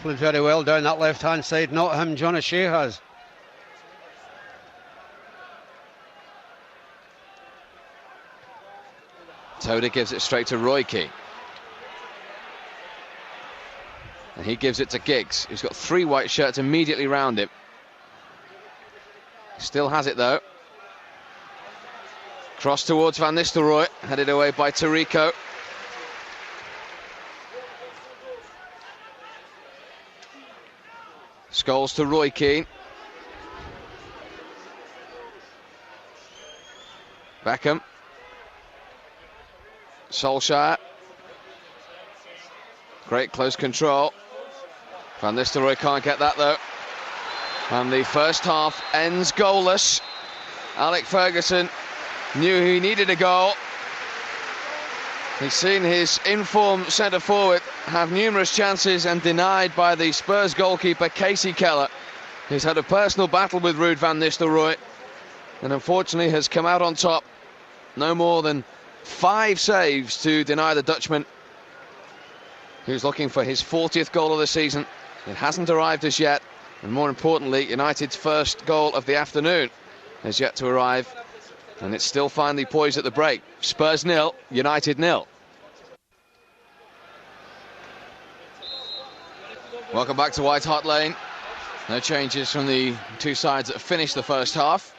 Played very well down that left-hand side, not him, John O'Shea has. Toda gives it straight to Roy Keane. And he gives it to Giggs, who's got three white shirts immediately round him. Still has it though. Cross towards Van Nistelrooy, headed away by Tarico. Scholes to Roy Keane. Beckham. Solskjaer. Great close control. Van Nistelrooy can't get that though. And the first half ends goalless. Alec Ferguson knew he needed a goal. He's seen his in-form centre-forward have numerous chances and denied by the Spurs goalkeeper Casey Keller. He's had a personal battle with Ruud van Nistelrooy and unfortunately has come out on top. No more than 5 saves to deny the Dutchman, who's looking for his 40th goal of the season. It hasn't arrived as yet, and more importantly, United's first goal of the afternoon has yet to arrive, and it's still finally poised at the break. Spurs 0, United 0. Welcome back to White Hart Lane. No changes from the two sides that finished the first half.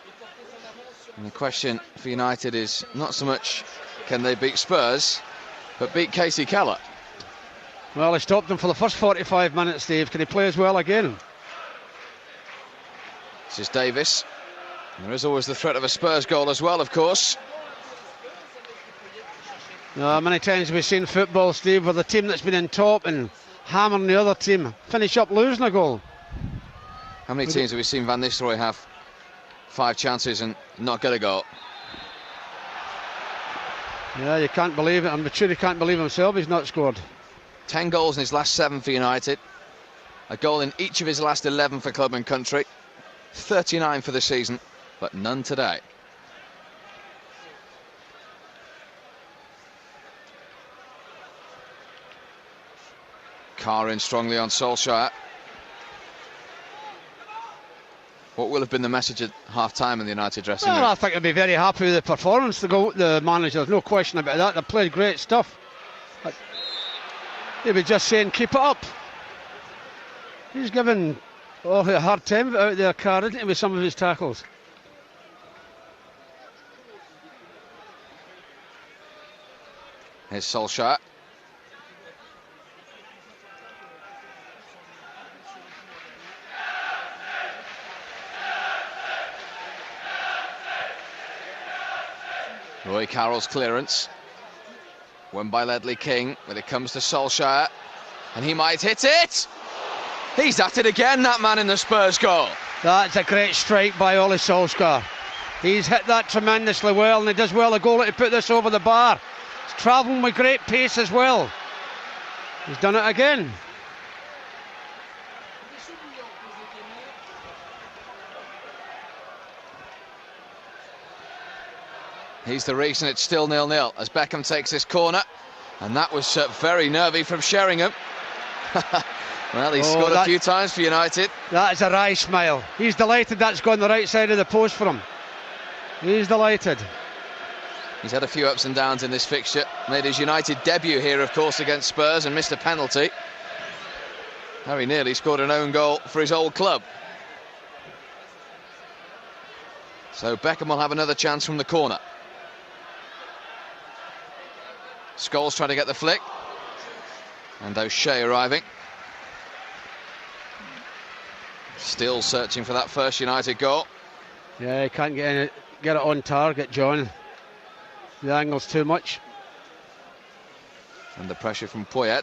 And the question for United is not so much Can they beat Spurs, but beat Casey Keller? Well, he stopped him for the first 45 minutes, Steve. Can he play as well again? This is Davis. There is always the threat of a Spurs goal as well, of course. Many times we've seen football, Steve, where the team that's been in top and hammering the other team finish up losing a goal. How many teams have we seen Van Nistelrooy have 5 chances and not get a goal? Yeah, you can't believe it. I'm sure he can't believe himself he's not scored. 10 goals in his last 7 for United. A goal in each of his last 11 for club and country. 39 for the season, but none today. Carr in strongly on Solskjaer. What will have been the message at half-time in the United dressing room? Well, I think they'll be very happy with the performance. The manager, there's no question about that. They played great stuff. He was just saying, keep it up. He's given a hard time out there, Carr, isn't he, with some of his tackles. Here's Solskjaer. Roy Carroll's clearance. Won by Ledley King, when it comes to Solskjaer. And he might hit it! He's at it again, that man in the Spurs goal. That's a great strike by Ole Solskjaer. He's hit that tremendously well, and he does well. The goalie to put this over the bar. He's travelling with great pace as well. He's done it again. He's the reason it's still 0-0 as Beckham takes this corner, and that was very nervy from Sheringham. Well, he's scored a few times for United. That is a wry smile. He's delighted that's gone the right side of the post for him. He's delighted. He's had a few ups and downs in this fixture. Made his United debut here, of course, against Spurs and missed a penalty. Very nearly scored an own goal for his old club. So Beckham will have another chance from the corner. Scholes trying to get the flick, and O'Shea arriving. Still searching for that first United goal. Yeah, he can't get it on target, John. The angle's too much. Under pressure from Poyet.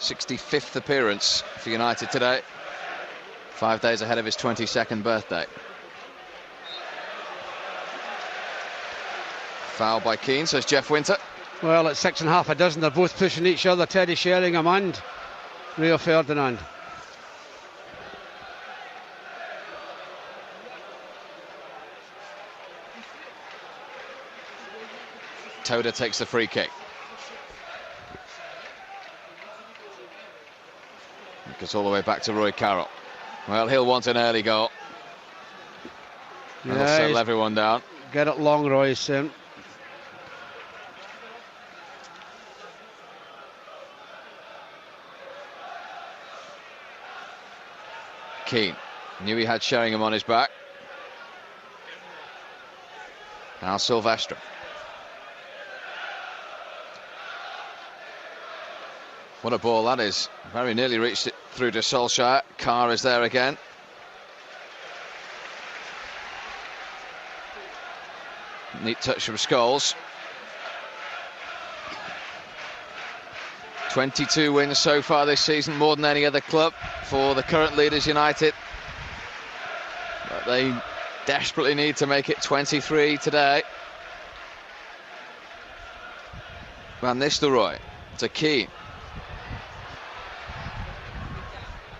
'65th appearance for United today. 5 days ahead of his 22nd birthday. Foul by Keane, says Jeff Winter. Well, at 6.5 a dozen, they're both pushing each other, Teddy Sheringham and Rio Ferdinand. Toda takes the free kick. It goes all the way back to Roy Carroll. Well, he'll want an early goal. That'll settle everyone down. Get it long, Roy is saying. Keane knew he had Sheringham on his back. Now Silvestre. What a ball that is. Very nearly reached it through to Solskjaer. Carr is there again. Neat touch from Scholes. 22 wins so far this season, more than any other club for the current leaders United. But they desperately need to make it 23 today. Van Nistelrooy to Keane.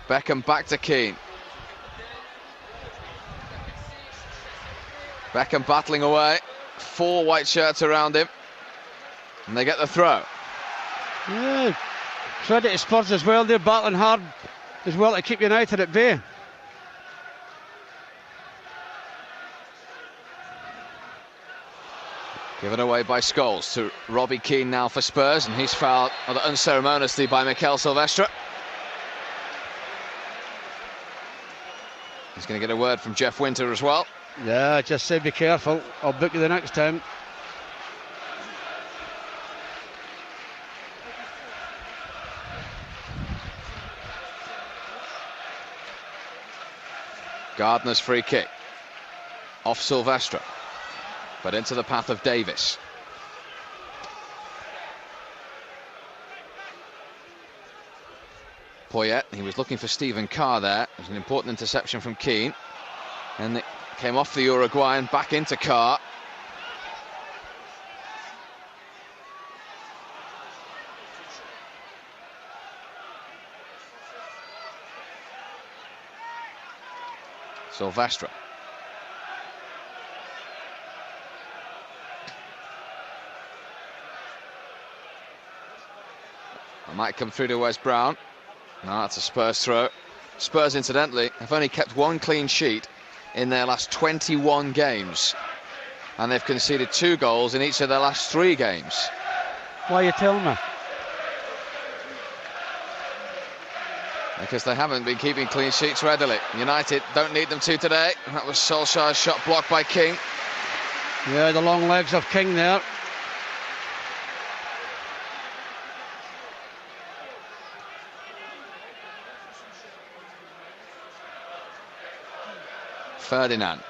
Beckham back to Keane. Beckham battling away. 4 white shirts around him. And they get the throw. Yeah, credit to Spurs as well. They're battling hard as well to keep United at bay. Given away by Scholes to Robbie Keane now for Spurs, and he's fouled unceremoniously by Mikel Silvestre. He's going to get a word from Jeff Winter as well. Yeah, just say be careful. I'll book you the next time. Gardner's free kick. Off Silvestre, but into the path of Davis. Poyet, he was looking for Stephen Carr there. It was an important interception from Keane. And it came off the Uruguayan, back into Carr. Silvestre. It might come through to Wes Brown. No, that's a Spurs throw. Spurs, incidentally, have only kept one clean sheet in their last 21 games. And they've conceded 2 goals in each of their last 3 games. Why are you telling me? Because they haven't been keeping clean sheets readily. United don't need them to today. That was Solskjaer's shot blocked by King. Yeah, the long legs of King there. Ferdinand.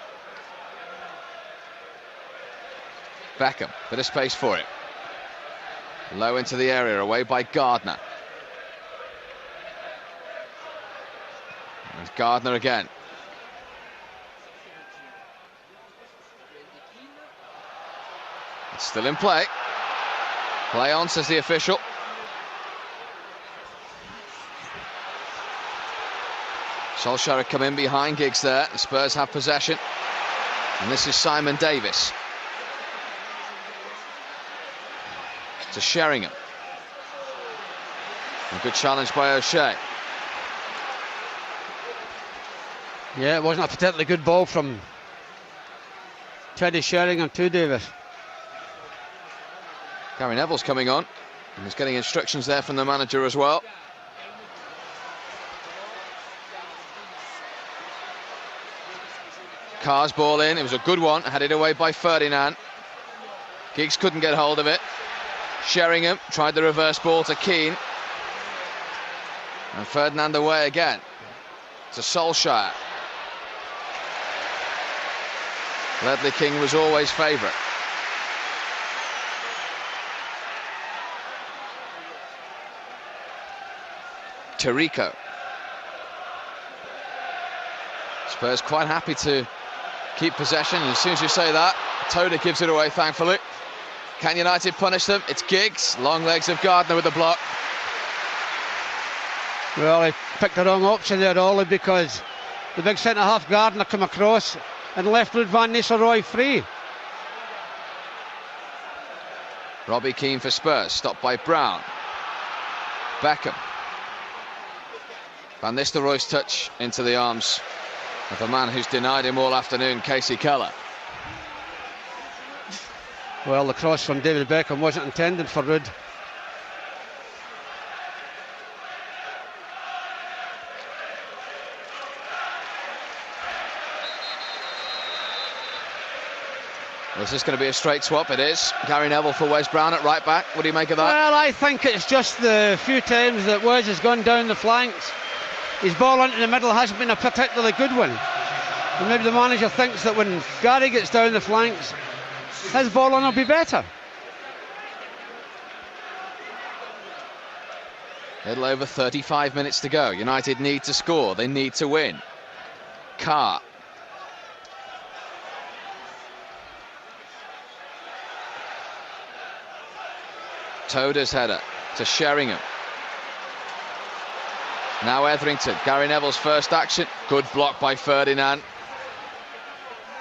Beckham, bit of space for it. Low into the area, away by Gardner. And Gardner again. It's still in play. Play on, says the official. Solskjaer had come in behind Giggs there. The Spurs have possession. And this is Simon Davis. To Sheringham. A good challenge by O'Shea. Yeah, it wasn't a particularly good ball from Teddy Sheringham to Davis. Gary Neville's coming on. And he's getting instructions there from the manager as well. Carr's ball in. It was a good one. Headed away by Ferdinand. Giggs couldn't get hold of it. Sheringham tried the reverse ball to Keane. And Ferdinand away again to Solskjaer. Ledley King was always favourite. Tirico. Spurs quite happy to keep possession, and as soon as you say that, Toda gives it away, thankfully. Can United punish them? It's Giggs. Long legs of Gardner with the block. Well, he picked the wrong option there, Ollie, because the big centre-half Gardner come across and left Ruud van Nistelrooy free. Robbie Keane for Spurs, stopped by Brown. Beckham. Van Nistelrooy's touch into the arms of the man who's denied him all afternoon, Casey Keller. Well, the cross from David Beckham wasn't intended for Ruud. Well, is this going to be a straight swap? It is. Gary Neville for Wes Brown at right back. What do you make of that? Well, I think it's just the few times that Wes has gone down the flanks. His ball into the middle hasn't been a particularly good one. And maybe the manager thinks that when Gary gets down the flanks, his ball on will be better. A little over 35 minutes to go. United need to score. They need to win. Carr. Toda's header to Sheringham. Now Etherington. Gary Neville's first action. Good block by Ferdinand.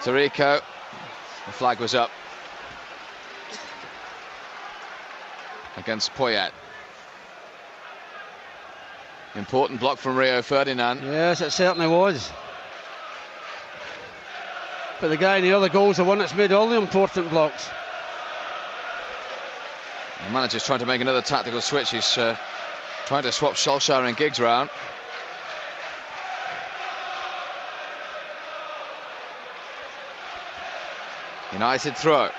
Tirico. The flag was up against Poyet. Important block from Rio Ferdinand. Yes, it certainly was. But the guy in the other goal's the one that's made all the important blocks. The manager's trying to make another tactical switch. He's trying to swap Solskjaer and Giggs round. United throw.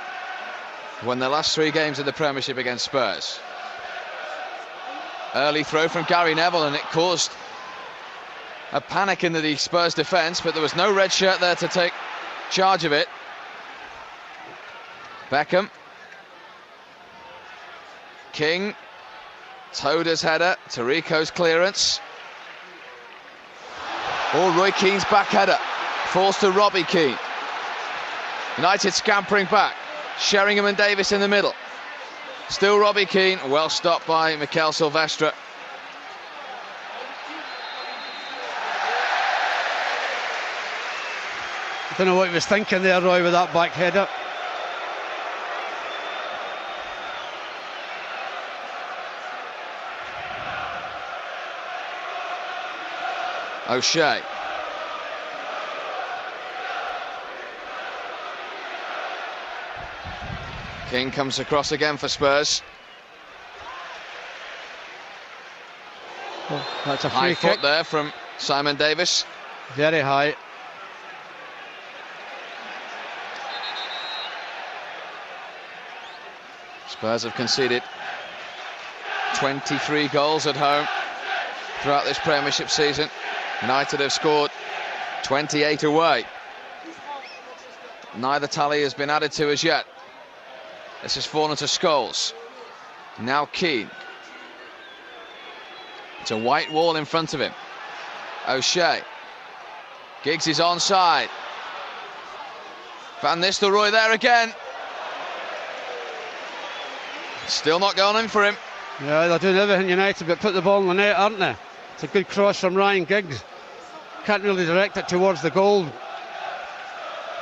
Won their last 3 games in the Premiership against Spurs. Early throw from Gary Neville, and it caused a panic in the Spurs defence, but there was no red shirt there to take charge of it. Beckham. King. Toda's header. Tarico's clearance. Oh, Roy Keane's back header falls to Robbie Keane. United scampering back. Sheringham and Davis in the middle. Still Robbie Keane, well stopped by Mikel Silvestre. Don't know what he was thinking there, Roy, with that back header. O'Shea. King comes across again for Spurs. Oh, that's a free High kick. foot there from Simon Davis. Very high. Spurs have conceded 23 goals at home throughout this Premiership season. United have scored 28 away. Neither tally has been added to as yet. This has fallen to Scholes. Now Keane. It's a white wall in front of him. O'Shea. Giggs is onside. Van Nistelrooy there again. Still not going in for him. Yeah, they're doing everything United but put the ball in the net, aren't they? It's a good cross from Ryan Giggs. Can't really direct it towards the goal.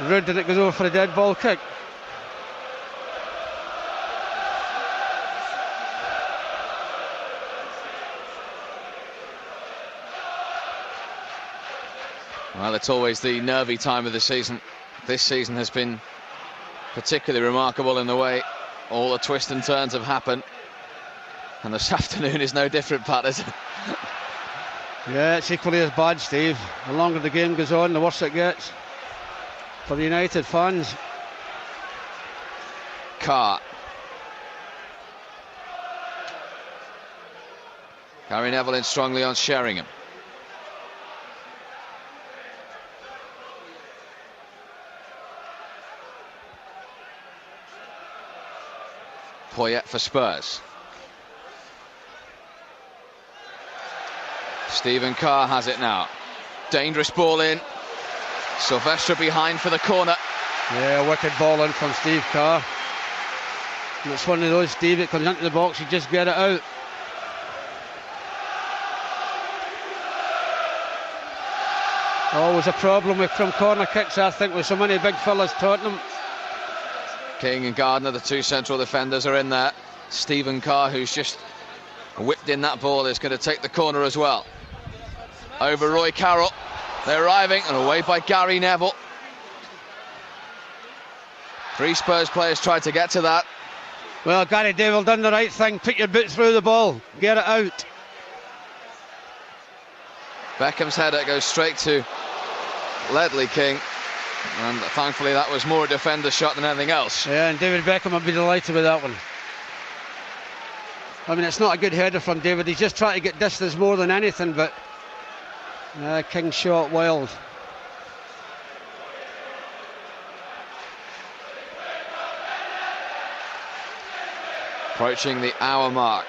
Rude, and it goes over for a dead ball kick. Well, it's always the nervy time of the season. This season has been particularly remarkable in the way all the twists and turns have happened. And this afternoon is no different, Pat, is it? Yeah, it's equally as bad, Steve. The longer the game goes on, the worse it gets for the United fans. Carr. Gary Neville in strongly on Sheringham. Poyet for Spurs. Stephen Carr has it now. Dangerous ball in. Silvestre behind for the corner. Yeah, wicked ball in from Steve Carr. And it's one of those, Steve, it comes into the box, you just get it out. Always a problem with from corner kicks, I think, with so many big fellas Tottenham. King and Gardner, the 2 central defenders, are in there. Stephen Carr, who's just whipped in that ball, is going to take the corner as well. Over Roy Carroll. They're arriving and away by Gary Neville. 3 Spurs players tried to get to that. Well, Gary Neville done the right thing. Put your boot through the ball. Get it out. Beckham's header goes straight to Ledley King. And thankfully that was more a defender's shot than anything else. Yeah, and David Beckham would be delighted with that one. I mean, it's not a good header from David. He's just trying to get distance more than anything, but King shot wild. Approaching the hour mark.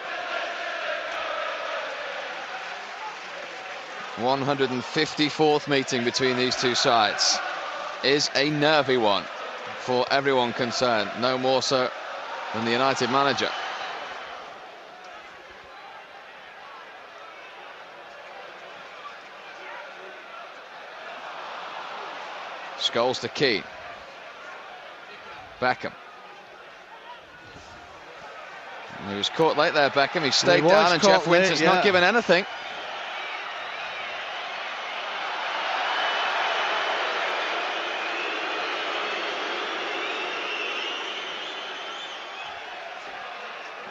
154th meeting between these two sides. Is a nervy one for everyone concerned, no more so than the United manager. Scholes to Keane. Beckham. And he was caught late there, Beckham. He stayed down, and Jeff Winter's not given anything.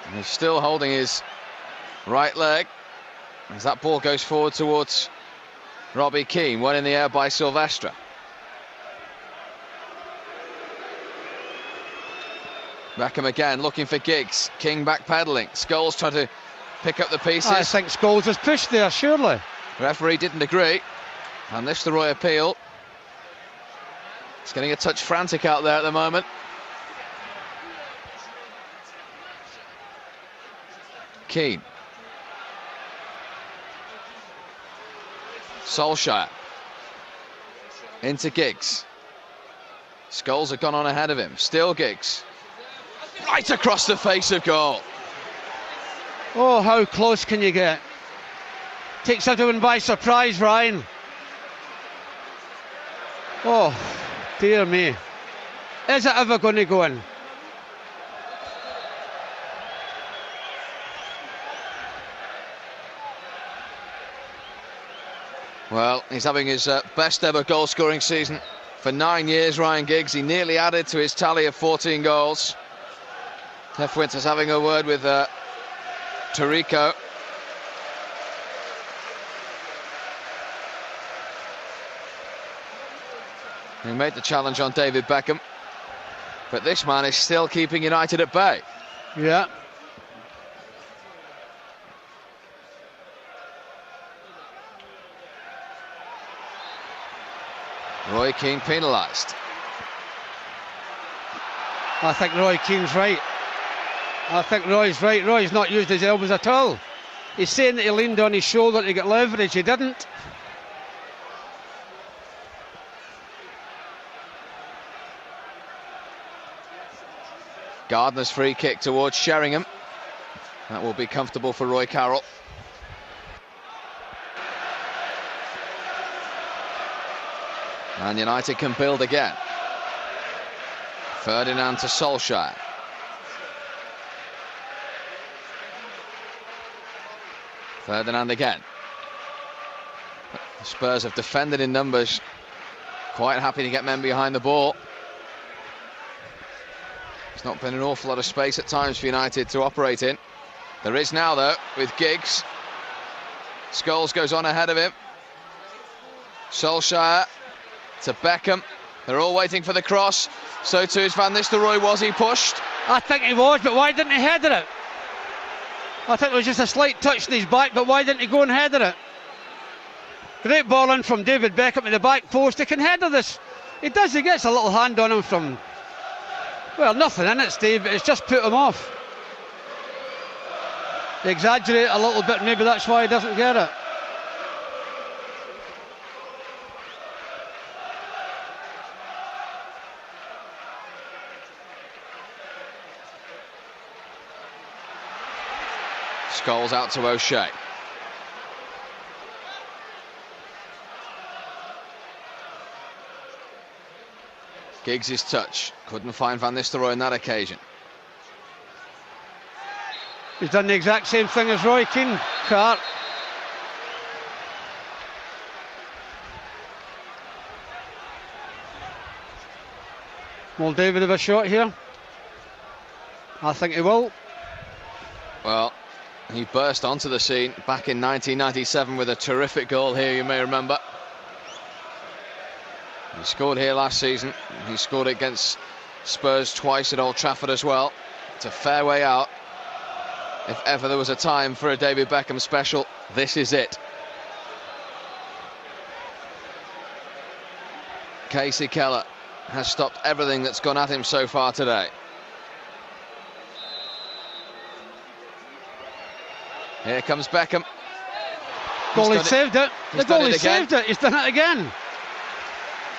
And he's still holding his right leg as that ball goes forward towards Robbie Keane. One in the air by Silvestre. Beckham again, looking for Giggs. King backpedaling. Scholes trying to pick up the pieces. I think Scholes has pushed there, surely. Referee didn't agree. And this the Roy appeal. It's getting a touch frantic out there at the moment. Keane. Solskjaer. Into Giggs. Scholes have gone on ahead of him. Still Giggs. Right across the face of goal. Oh, how close can you get? Takes everyone by surprise, Ryan. Oh, dear me. Is it ever going to go in? Well, he's having his best ever goal scoring season for 9 years, Ryan Giggs. He nearly added to his tally of 14 goals. Jeff Winters having a word with Tarico. He made the challenge on David Beckham, but this man is still keeping United at bay. Yeah. Roy Keane penalised. I think Roy Keane's right. I think Roy's right. Roy's not used his elbows at all. He's saying that he leaned on his shoulder to get leverage. He didn't. Gardner's free kick towards Sheringham. That will be comfortable for Roy Carroll. And United can build again. Ferdinand to Solskjaer. Ferdinand again. The Spurs have defended in numbers. Quite happy to get men behind the ball. There's not been an awful lot of space at times for United to operate in. There is now, though, with Giggs. Scholes goes on ahead of him. Solskjaer to Beckham. They're all waiting for the cross. So too is Van Nistelrooy. Was he pushed? I think he was, but why didn't he header it? I think it was just a slight touch in his back, but why didn't he go and header it? Great ball in from David Beckham to the back post. He can header this. He does, he gets a little hand on him from... Well, nothing in it, Steve, but it's just put him off. They exaggerate a little bit, maybe that's why he doesn't get it. Scholes out to O'Shea. Giggs' touch. Couldn't find Van Nistelrooy on that occasion. He's done the exact same thing as Roy Keane, Cart. Will David have a shot here? I think he will. Well, he burst onto the scene back in 1997 with a terrific goal here, you may remember. He scored here last season. He scored against Spurs twice at Old Trafford as well. It's a fair way out. If ever there was a time for a David Beckham special, this is it. Casey Keller has stopped everything that's gone at him so far today. Here comes Beckham. Goalie saved it. The goalie saved it. He's done it again.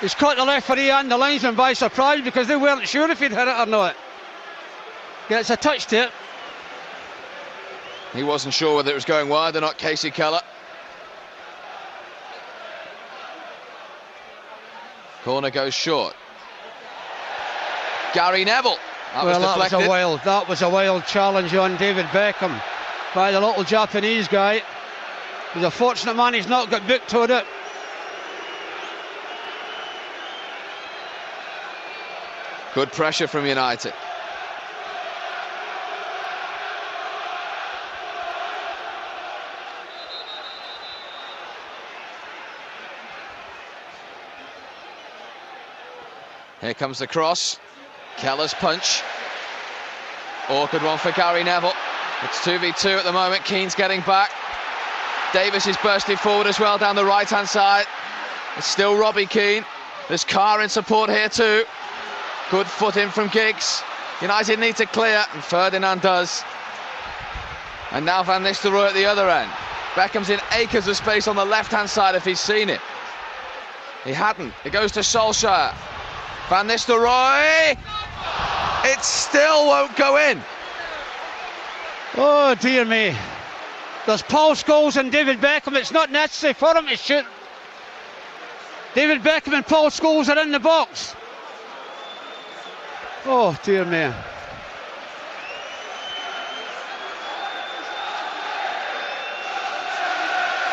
He's caught the referee and the linesman by surprise because they weren't sure if he'd hit it or not. Gets a touch to it. He wasn't sure whether it was going wide or not, Casey Keller. Corner goes short. Gary Neville. That was a wild challenge on David Beckham by the little Japanese guy. He's a fortunate man he's not got booked on it. Good pressure from United. Here comes the cross. Keller's punch. Awkward one for Gary Neville. It's 2v2 at the moment. Keane's getting back. Davis is bursting forward as well down the right-hand side. It's still Robbie Keane. There's Carr in support here too. Good foot in from Giggs. United need to clear, and Ferdinand does. And now Van Nistelrooy at the other end. Beckham's in acres of space on the left-hand side if he's seen it. He hadn't. It goes to Solskjaer. Van Nistelrooy. It still won't go in. Oh dear me. There's Paul Scholes and David Beckham. It's not necessary for him to shoot. David Beckham and Paul Scholes are in the box. Oh dear me.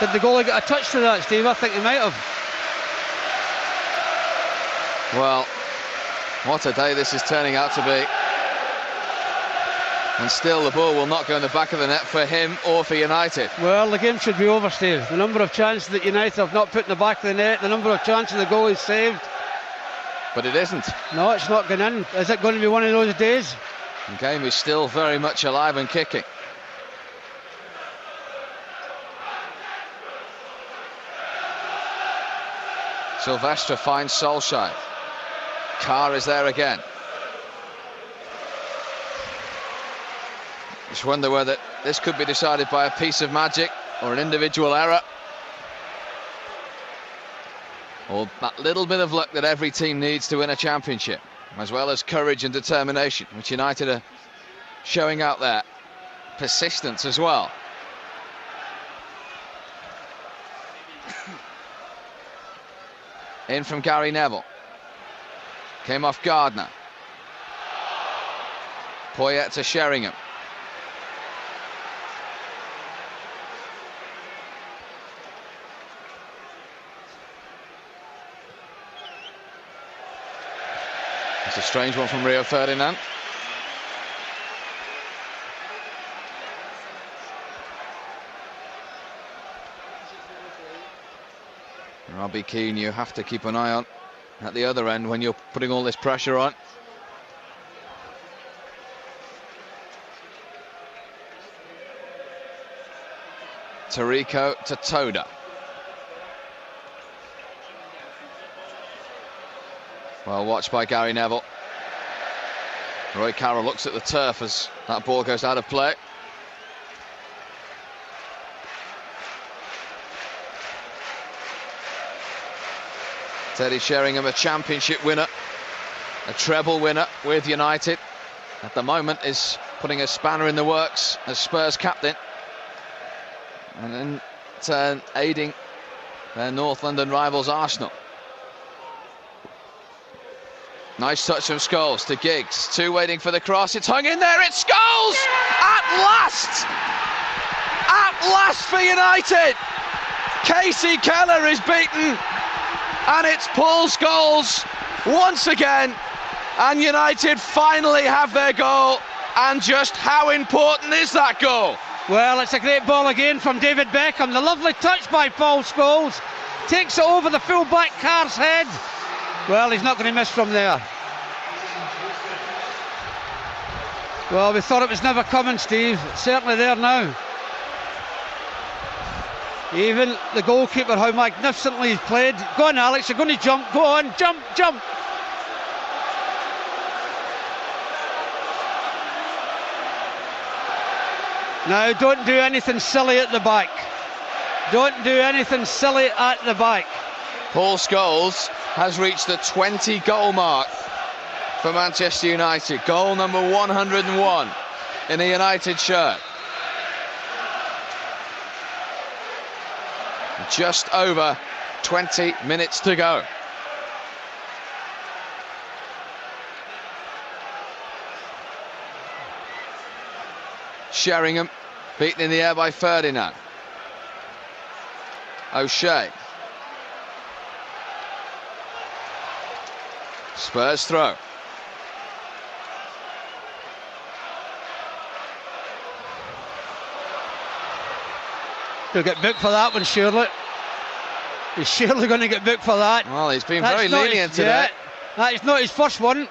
Did the goalie get a touch to that, Steve? I think he might have. Well, what a day this is turning out to be. And still the ball will not go in the back of the net for him or for United. Well, the game should be over, Steve. The number of chances that United have not put in the back of the net, the number of chances the goalie's saved. But it isn't. No, it's not going in. Is it going to be one of those days? The game is still very much alive and kicking. Silvestre finds Solskjaer. Carr is there again. Just wonder whether this could be decided by a piece of magic or an individual error, or that little bit of luck that every team needs to win a championship, as well as courage and determination, which United are showing out there. Persistence as well. In from Gary Neville. Came off Gardner. Poyet to Sheringham. It's a strange one from Rio Ferdinand. Robbie Keane, you have to keep an eye on at the other end when you're putting all this pressure on. Tariko to Toda. Well watched by Gary Neville. Roy Carroll looks at the turf as that ball goes out of play. Teddy Sheringham, a championship winner, a treble winner with United. At the moment is putting a spanner in the works as Spurs captain. And in turn aiding their North London rivals Arsenal. Nice touch from Scholes to Giggs. Two waiting for the cross. It's hung in there. It's Scholes! At last! At last for United! Casey Keller is beaten. And it's Paul Scholes once again. And United finally have their goal. And just how important is that goal? Well, it's a great ball again from David Beckham. The lovely touch by Paul Scholes. Takes it over the full-back Carr's head. Well, he's not going to miss from there. Well, we thought it was never coming, Steve. It's certainly there now. Even the goalkeeper, how magnificently he's played. Go on, Alex, you're going to jump. Go on, jump, jump. Now, don't do anything silly at the back. Don't do anything silly at the back. Paul Scholes has reached the 20-goal mark for Manchester United. Goal number 101 in a United shirt. Just over 20 minutes to go. Sheringham beaten in the air by Ferdinand. O'Shea. Spurs throw. He'll get booked for that one, surely. He's surely going to get booked for that. Well, he's been very lenient today. That is not his first one.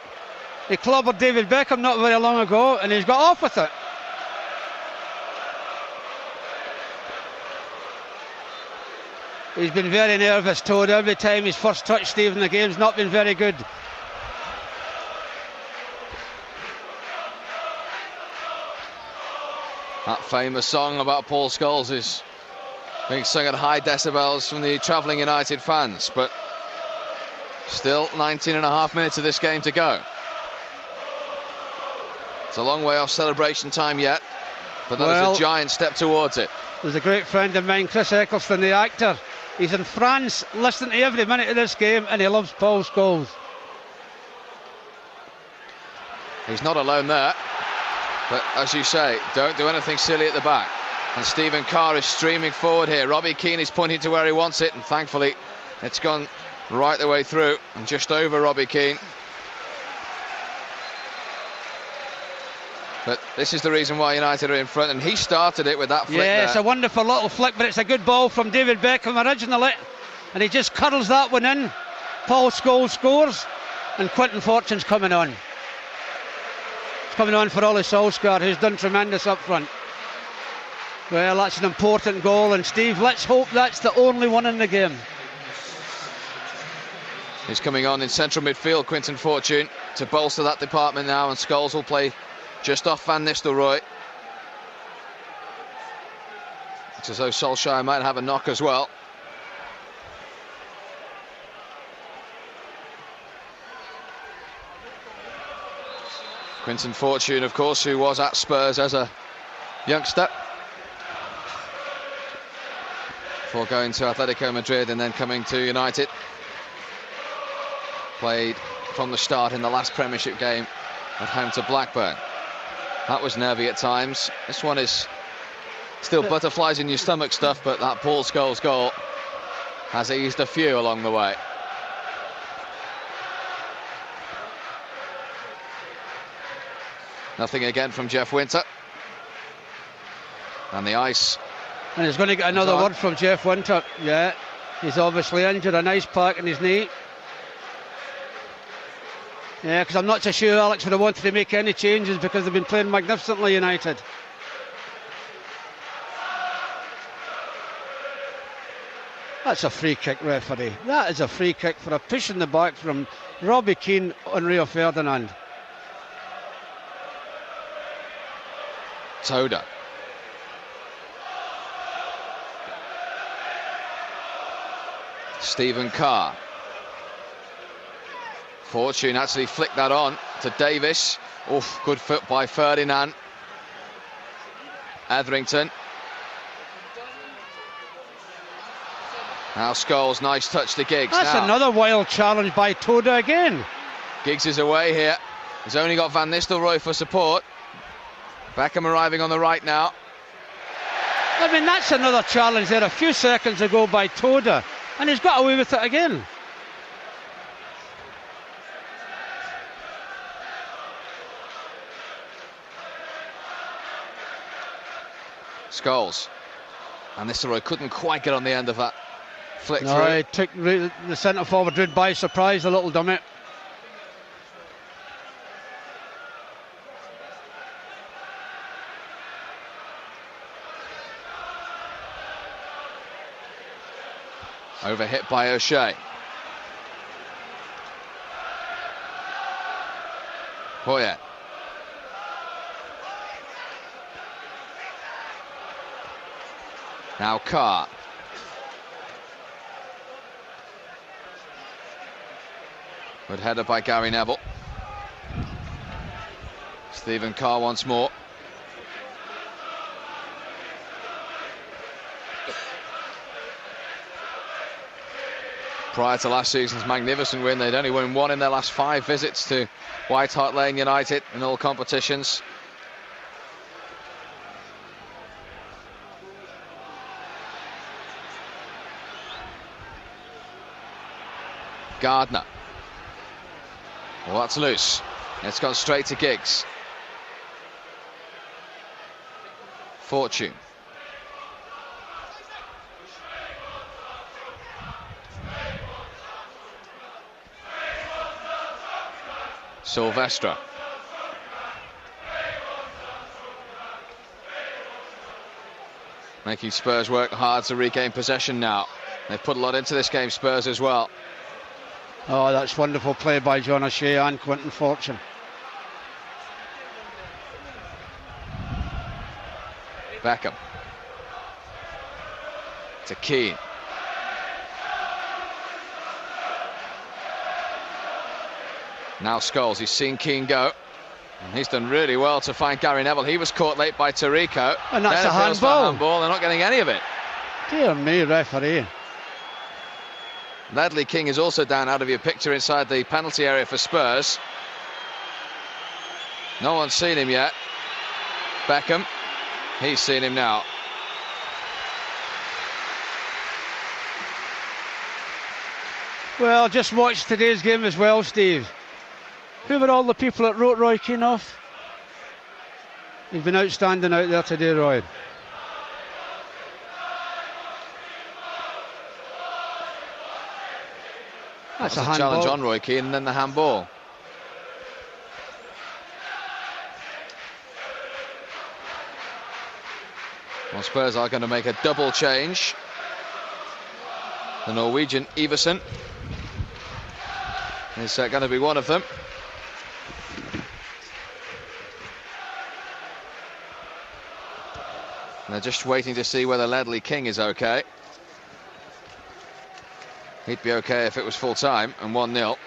He clobbered David Beckham not very long ago, and he's got off with it. He's been very nervous, Toad. Every time his first touch, Steve, in the game's not been very good. That famous song about Paul Scholes is being sung at high decibels from the travelling United fans, but still 19.5 minutes of this game to go. It's a long way off celebration time yet, but that is a giant step towards it. There's a great friend of mine, Chris Eccleston, the actor. He's in France, listening to every minute of this game, and he loves Paul Scholes. He's not alone there, but as you say, don't do anything silly at the back. And Stephen Carr is streaming forward here. Robbie Keane is pointing to where he wants it, and thankfully it's gone right the way through and just over Robbie Keane. But this is the reason why United are in front, and he started it with that flick. Yeah, there. it's a wonderful little flick, but it's a good ball from David Beckham originally, and he just curls that one in. Paul Scholes scores, and Quinton Fortune's coming on. It's coming on for Ole Solskjaer, who's done tremendous up front. Well, that's an important goal, and Steve, let's hope that's the only one in the game. He's coming on in central midfield, Quinton Fortune, to bolster that department now, and Scholes will play just off Van Nistelrooy. It's as though Solskjaer might have a knock as well. Quinton Fortune, of course, who was at Spurs as a youngster, before going to Atletico Madrid and then coming to United. Played from the start in the last Premiership game at home to Blackburn. That was nervy at times. This one is still butterflies in your stomach stuff, but that Paul Scholes goal has eased a few along the way. Nothing again from Jeff Winter. And the ice. And he's going to get another word from Jeff Winter. Yeah, he's obviously injured, an ice pack in his knee. Yeah, because I'm not so sure Alex would have wanted to make any changes because they've been playing magnificently, United. That's a free kick, referee. That is a free kick for a push in the back from Robbie Keane on Rio Ferdinand. Toda. Stephen Carr. Fortune actually flicked that on to Davis. Oof, good foot by Ferdinand. Etherington. Now Scholes, nice touch to Giggs. That's now another wild challenge by Toda again. Giggs is away here. He's only got Van Nistelrooy for support. Beckham arriving on the right now. I mean, that's another challenge there a few seconds ago by Toda, and he's got away with it again. Scholes. And Nistelrooy couldn't quite get on the end of that flick through. No, he took the centre forward did by surprise, the little dummy. Overhit by O'Shea. Poyet. Now Carr. Good header by Gary Neville. Stephen Carr once more. Prior to last season's magnificent win, they'd only won one in their last 5 visits to White Hart Lane United in all competitions. Gardner. Well, that's loose. It's gone straight to Giggs. Fortune. Silvestre. Making Spurs work hard to regain possession now. They've put a lot into this game, Spurs, as well. Oh, that's wonderful play by John O'Shea and Quinton Fortune. Beckham. To Keane. Now Scholes, he's seen Keane go. And he's done really well to find Gary Neville. He was caught late by Tarico. And that's a handball. They're not getting any of it. Dear me, referee. Ledley King is also down out of your picture inside the penalty area for Spurs. No one's seen him yet. Beckham. He's seen him now. Well, just watch today's game as well, Steve. Who were all the people that wrote Roy Keane off? He's been outstanding out there today, Roy. That's a challenge on Roy Keane, and then the handball. Well, Spurs are going to make a double change. The Norwegian Iversen is going to be one of them. They're just waiting to see whether Ledley King is okay. He'd be okay if it was full time and 1-0.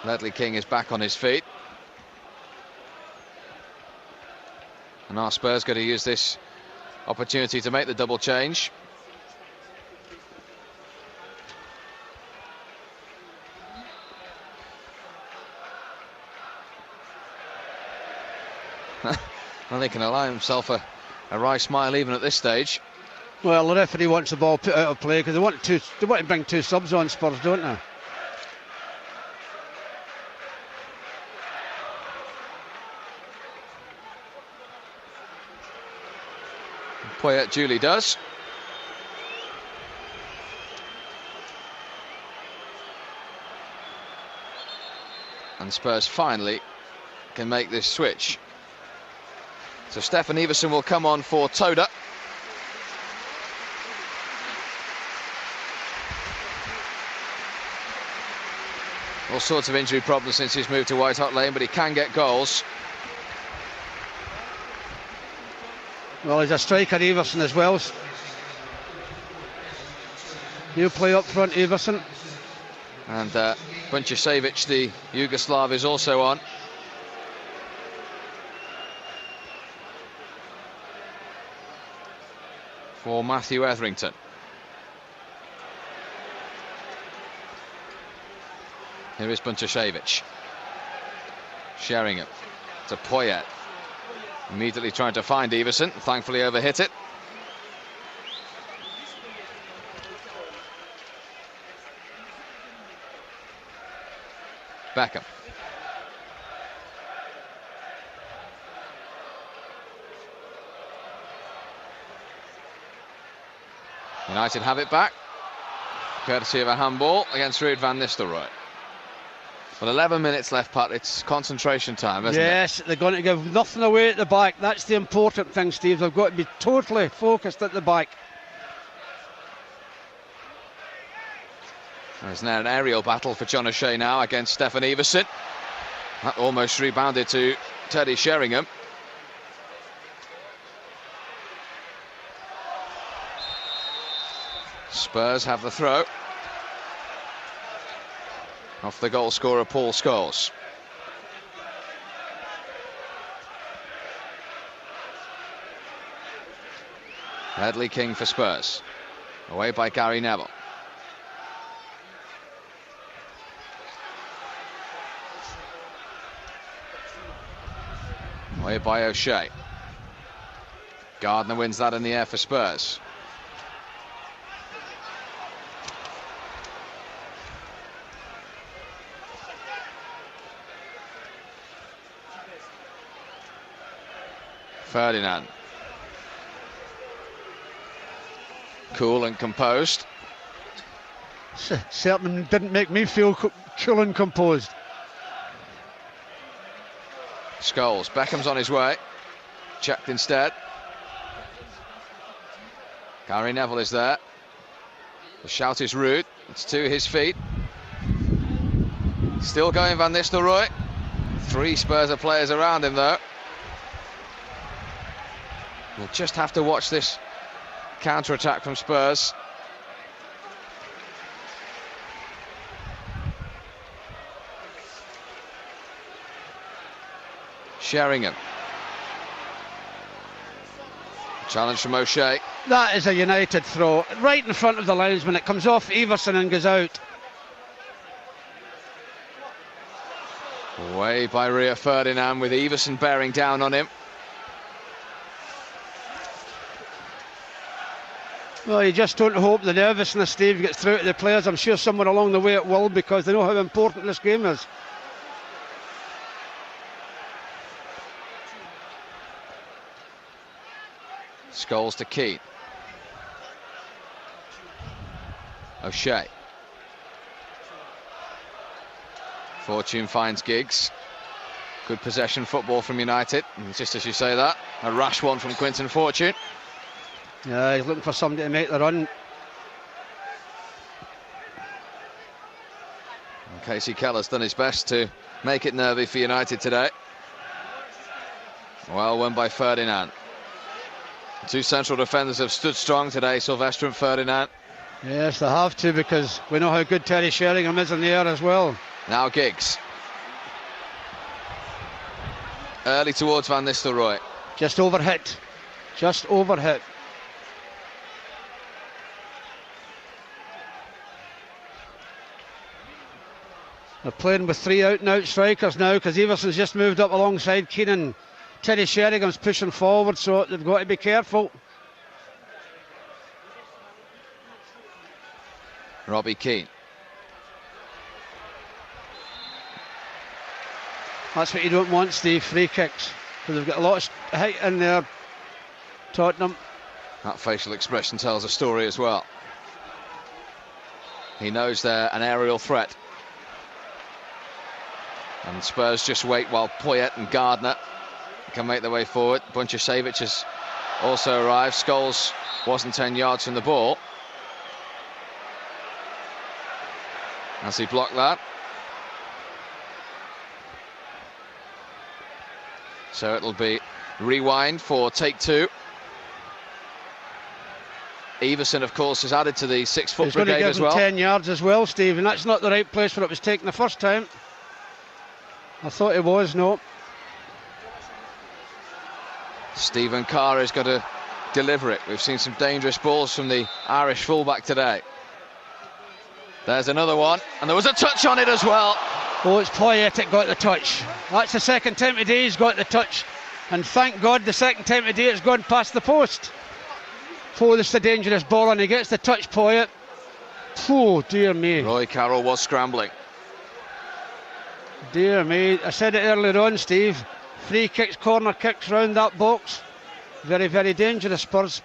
Ledley King is back on his feet. And our Spurs going to use this opportunity to make the double change. Well, he can allow himself a wry smile even at this stage. Well, the referee wants the ball put out of play because they want to bring two subs on, Spurs, don't they? Poyet duly does. And Spurs finally can make this switch. So Stefan Iversen will come on for Toda. All sorts of injury problems since he's moved to White Hart Lane, but he can get goals. Well, he's a striker, Iversen, as well. He'll play up front, Iversen. And Bunčević, the Yugoslav, is also on. For Matthew Etherington. Here is Bunčević. Sharing it to Poyet. Immediately trying to find Iversen. Thankfully overhit it. Beckham. United have it back, courtesy of a handball against Ruud van Nistelrooy. But 11 minutes left, Pat. It's concentration time, isn't it? Yes, they're going to give nothing away at the back. That's the important thing, Steve. They've got to be totally focused at the back. There's now an aerial battle for John O'Shea now against Stefan Iversen. That almost rebounded to Teddy Sheringham. Spurs have the throw. Off the goal scorer, Paul Scholes. Ledley King for Spurs. Away by Gary Neville. Away by O'Shea. Gardner wins that in the air for Spurs. Ferdinand. Cool and composed. Certainly didn't make me feel cool and composed. Scholes, Beckham's on his way. Checked instead. Gary Neville is there. The shout is rude. It's to his feet. Still going Van Nistelrooy. 3 Spurs players around him though. We'll just have to watch this counter-attack from Spurs. Sheringham. Challenge from O'Shea. That is a United throw, right in front of the linesman. It comes off Everson and goes out. Away by Rio Ferdinand with Everson bearing down on him. Well, you just don't hope the nervousness, Steve, gets through to the players. I'm sure somewhere along the way it will, because they know how important this game is. Scholes to Keane. O'Shea. Fortune finds Giggs. Good possession football from United. And just as you say that, a rash one from Quinton Fortune. Yeah, he's looking for somebody to make the run. And Casey Keller's done his best to make it nervy for United today. Well won by Ferdinand. 2 central defenders have stood strong today, Sylvester and Ferdinand. Yes, they have to, because we know how good Terry Sheringham is in the air as well. Now Giggs. Early towards Van Nistelrooy. Just overhit. Just overhit. They're playing with 3 out-and-out strikers now, because Everson's just moved up alongside Keenan. Terry Sheringham's pushing forward, so they've got to be careful. Robbie Keane. That's what you don't want, Steve, free kicks, because they've got a lot of height in there, Tottenham. That facial expression tells a story as well. He knows they're an aerial threat. And Spurs just wait while Poyet and Gardner can make their way forward. Bunchasevich has also arrived. Scholes wasn't 10 yards from the ball as he blocked that. So it'll be rewind for take 2. Everson, of course, has added to the 6-foot brigade as well. 10 yards as well, Steve, and that's not the right place where it was taken the first time. I thought it was, no. Stephen Carr has got to deliver it. We've seen some dangerous balls from the Irish fullback today. There's another one, and there was a touch on it as well. Oh, it's Poyet got the touch. That's the second time today he's got the touch. And thank God the second time today it's gone past the post. Oh, this is a dangerous ball, and he gets the touch, Poyet. Oh, dear me. Roy Carroll was scrambling. Dear me, I said it earlier on, Steve. Free kicks, corner kicks round that box. Very, very dangerous, Spurs.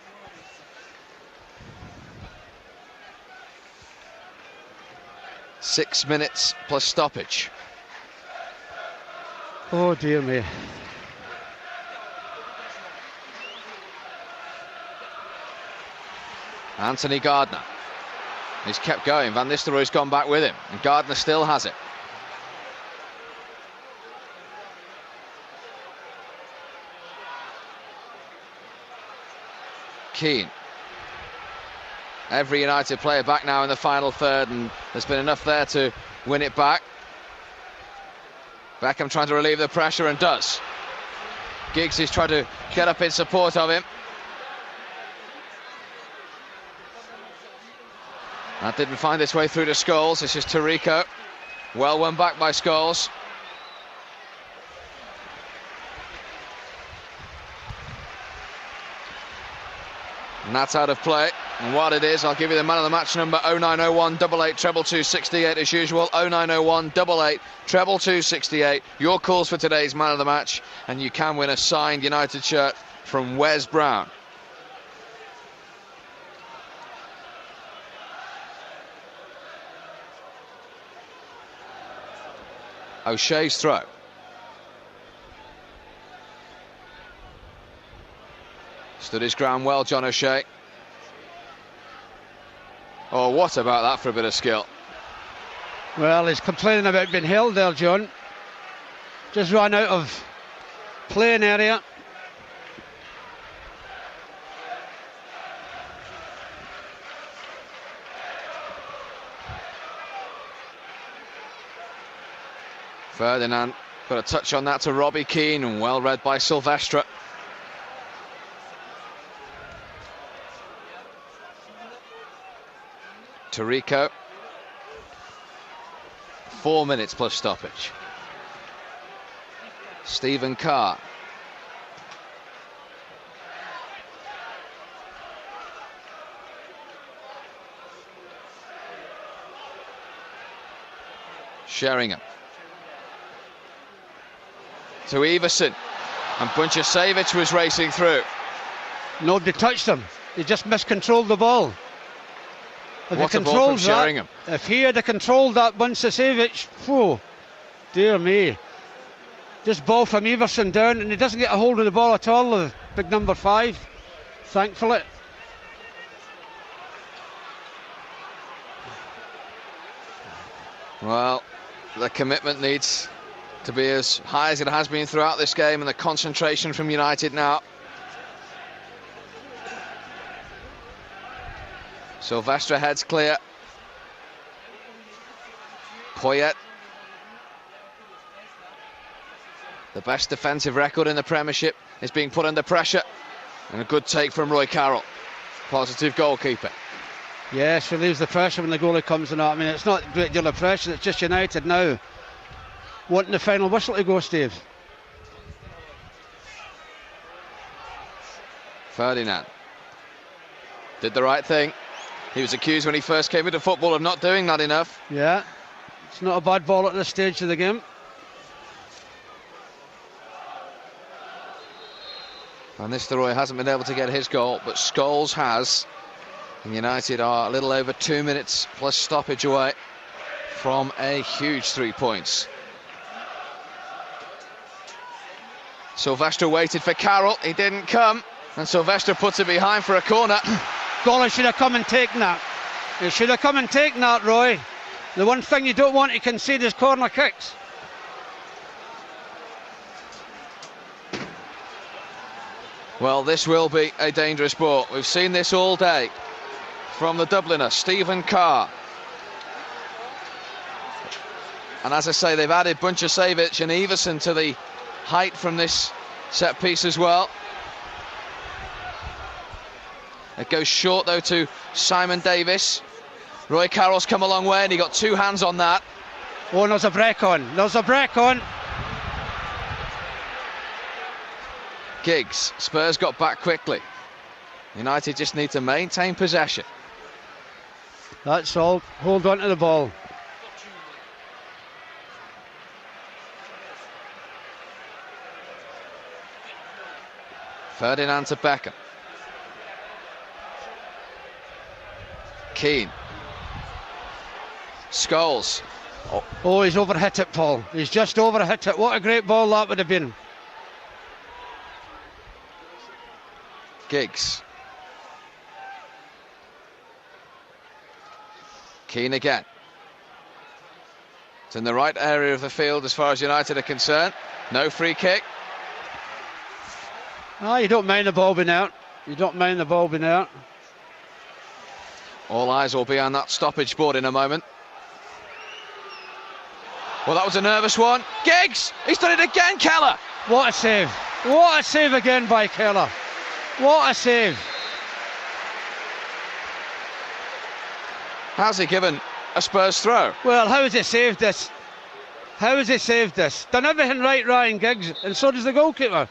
Six minutes plus stoppage. Oh, dear me. Anthony Gardner. He's kept going. Van Nistelrooy's gone back with him, and Gardner still has it. Keane. Every United player back now in the final third, and there's been enough there to win it back. Beckham trying to relieve the pressure, and does. Giggs is trying to get up in support of him. That didn't find its way through to Scholes. This is Tarico. Well won back by Scholes. And that's out of play. And what it is, I'll give you the man of the match number, 0901 88 222 68 as usual. 0901 88 222 68. Your calls for today's man of the match, and you can win a signed United shirt from Wes Brown. O'Shea's throw. Stood his ground well, John O'Shea. Oh, what about that for a bit of skill? Well, he's complaining about being held there, John. Just ran out of playing area. Ferdinand got a touch on that to Robbie Keane, and well read by Silvestre. Tarico. 4 minutes plus stoppage. Stephen Carr. Sheringham. To Everson. And Bunčević was racing through. Nobody touched him. He just miscontrolled the ball. What a ball from Sheringham. If he had controlled that Bunčević, whoa, dear me. Just ball from Everson down, and he doesn't get a hold of the ball at all, the big number 5, thankfully. Well, the commitment needs to be as high as it has been throughout this game, and the concentration from United now. Silvestre heads clear. Poyet. The best defensive record in the Premiership is being put under pressure. And a good take from Roy Carroll. Positive goalkeeper. Yes, relieves the pressure when the goalie comes in. I mean, it's not a great deal of pressure, it's just United now wanting the final whistle to go, Steve. Ferdinand did the right thing. He was accused when he first came into football of not doing that enough. Yeah, it's not a bad ball at this stage of the game. Van Nistelrooy hasn't been able to get his goal, but Scholes has. And United are a little over 2 minutes plus stoppage away from a huge 3 points. Silvestre waited for Carroll, he didn't come, and Silvestre puts it behind for a corner. Goalie should have come and taken that. He should have come and taken that, Roy. The one thing you don't want to concede is corner kicks. Well, this will be a dangerous ball. We've seen this all day from the Dubliner, Stephen Carr. And as I say, they've added Bunčević and Everson to the height from this set piece as well. It goes short though to Simon Davis. Roy Carroll's come a long way and he got 2 hands on that. Oh, there's a break on. There's a break on. Giggs. Spurs got back quickly. United just need to maintain possession. That's all. Hold on to the ball. Ferdinand to Beckham. Keane. Scholes. Oh, he's overhit it, Paul. He's just overhit it. What a great ball that would have been. Giggs. Keane again. It's in the right area of the field as far as United are concerned. No free kick. Ah, you don't mind the ball being out. You don't mind the ball being out. All eyes will be on that stoppage board in a moment. Well, that was a nervous one. Giggs! He's done it again, Keller! What a save. What a save again by Keller. What a save. How's he given a Spurs throw? Well, how has he saved this? How has he saved this? Done everything right, Ryan Giggs, and so does the goalkeeper.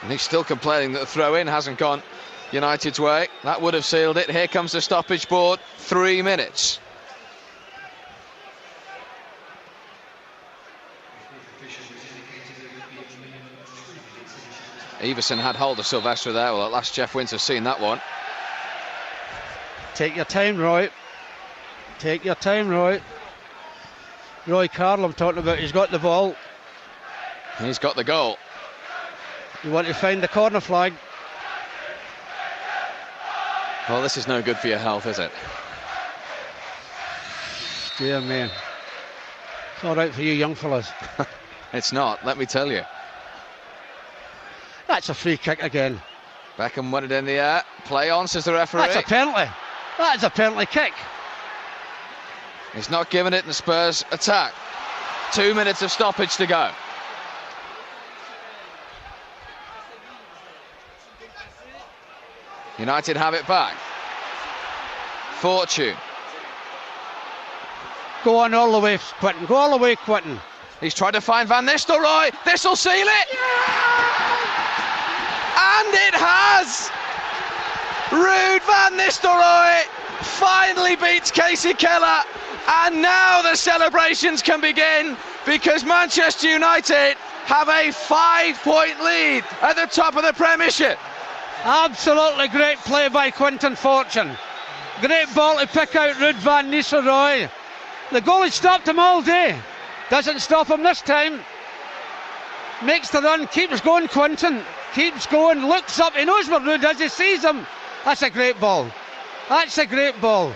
And he's still complaining that the throw-in hasn't gone United's way. That would have sealed it. Here comes the stoppage board. 3 minutes. Everson had hold of Silvestre there. Well, at last Jeff Wins have seen that one. Take your time, Roy. Take your time, Roy. Roy Carroll I'm talking about, he's got the ball. He's got the goal. You want to find the corner flag. Well, this is no good for your health, is it? Dear man. It's all right for you young fellas. It's not, let me tell you. That's a free kick again. Beckham won it in the air. Play on, says the referee. That's a penalty. That's a penalty kick. He's not giving it in the Spurs attack. 2 minutes of stoppage to go. United have it back. Fortune. Go on all the way, Quinton. Go all the way, Quinton. He's tried to find Van Nistelrooy. This will seal it. And it has. Ruud van Nistelrooy finally beats Casey Keller. And now the celebrations can begin, because Manchester United have a 5-point lead at the top of the Premiership. Absolutely great play by Quinton Fortune. Great ball to pick out Ruud van Nistelrooy. The goalie stopped him all day. Doesn't stop him this time. Makes the run, keeps going, Quinton. Keeps going, looks up, he knows where Ruud is, he sees him. That's a great ball. That's a great ball.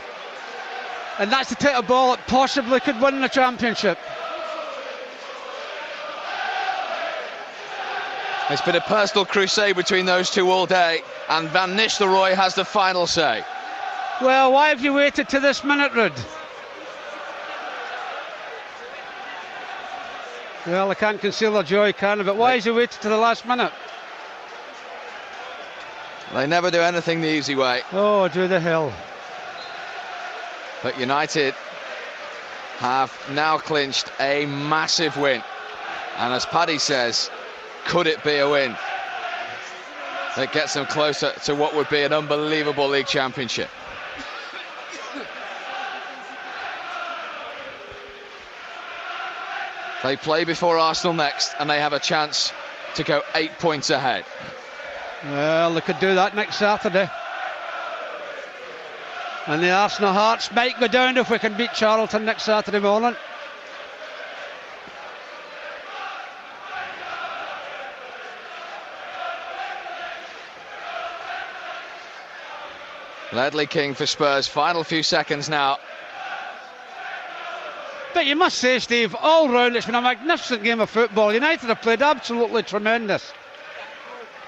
And that's the type of ball that possibly could win the championship. It's been a personal crusade between those two all day, and Van Nistelrooy has the final say. Well, why have you waited to this minute, Ruud? Well, I can't conceal their joy, can I? But why has he waited to the last minute? They never do anything the easy way. Oh, do the hell. But United have now clinched a massive win. And as Paddy says, could it be a win that gets them closer to what would be an unbelievable league championship? They play before Arsenal next, and they have a chance to go 8 points ahead. Well, they could do that next Saturday. And the Arsenal hearts might go down if we can beat Charlton next Saturday morning. Ledley King for Spurs, final few seconds now. But you must say, Steve, all round it's been a magnificent game of football. United have played absolutely tremendous.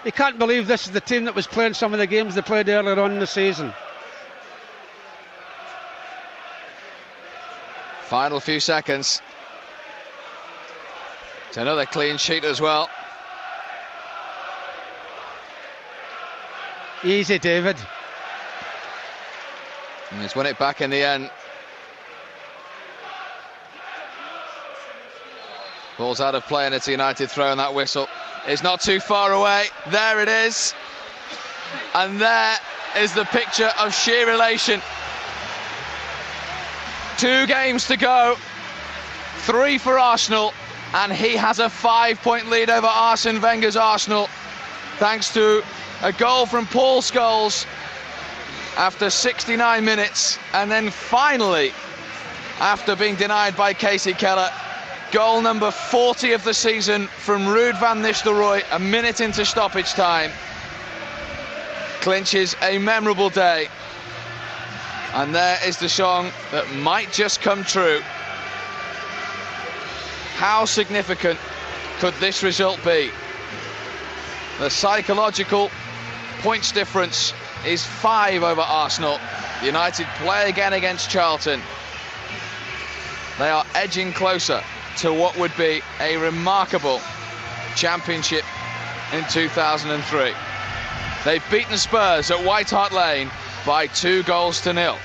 You can't believe this is the team that was playing some of the games they played earlier on in the season. Final few seconds. It's another clean sheet as well. Easy, David. And he's won it back in the end. Ball's out of play, and it's a United throw, and that whistle is not too far away. There it is. And there is the picture of sheer elation. 2 games to go. 3 for Arsenal. And he has a 5-point lead over Arsene Wenger's Arsenal, thanks to a goal from Paul Scholes after 69 minutes. And then finally, after being denied by Casey Keller, goal number 40 of the season from Ruud van Nistelrooy, a minute into stoppage time. Clinches a memorable day. And there is the song that might just come true. How significant could this result be? The psychological points difference is 5 over Arsenal. United play again against Charlton. They are edging closer to what would be a remarkable championship in 2003. They've beaten Spurs at White Hart Lane by 2-0.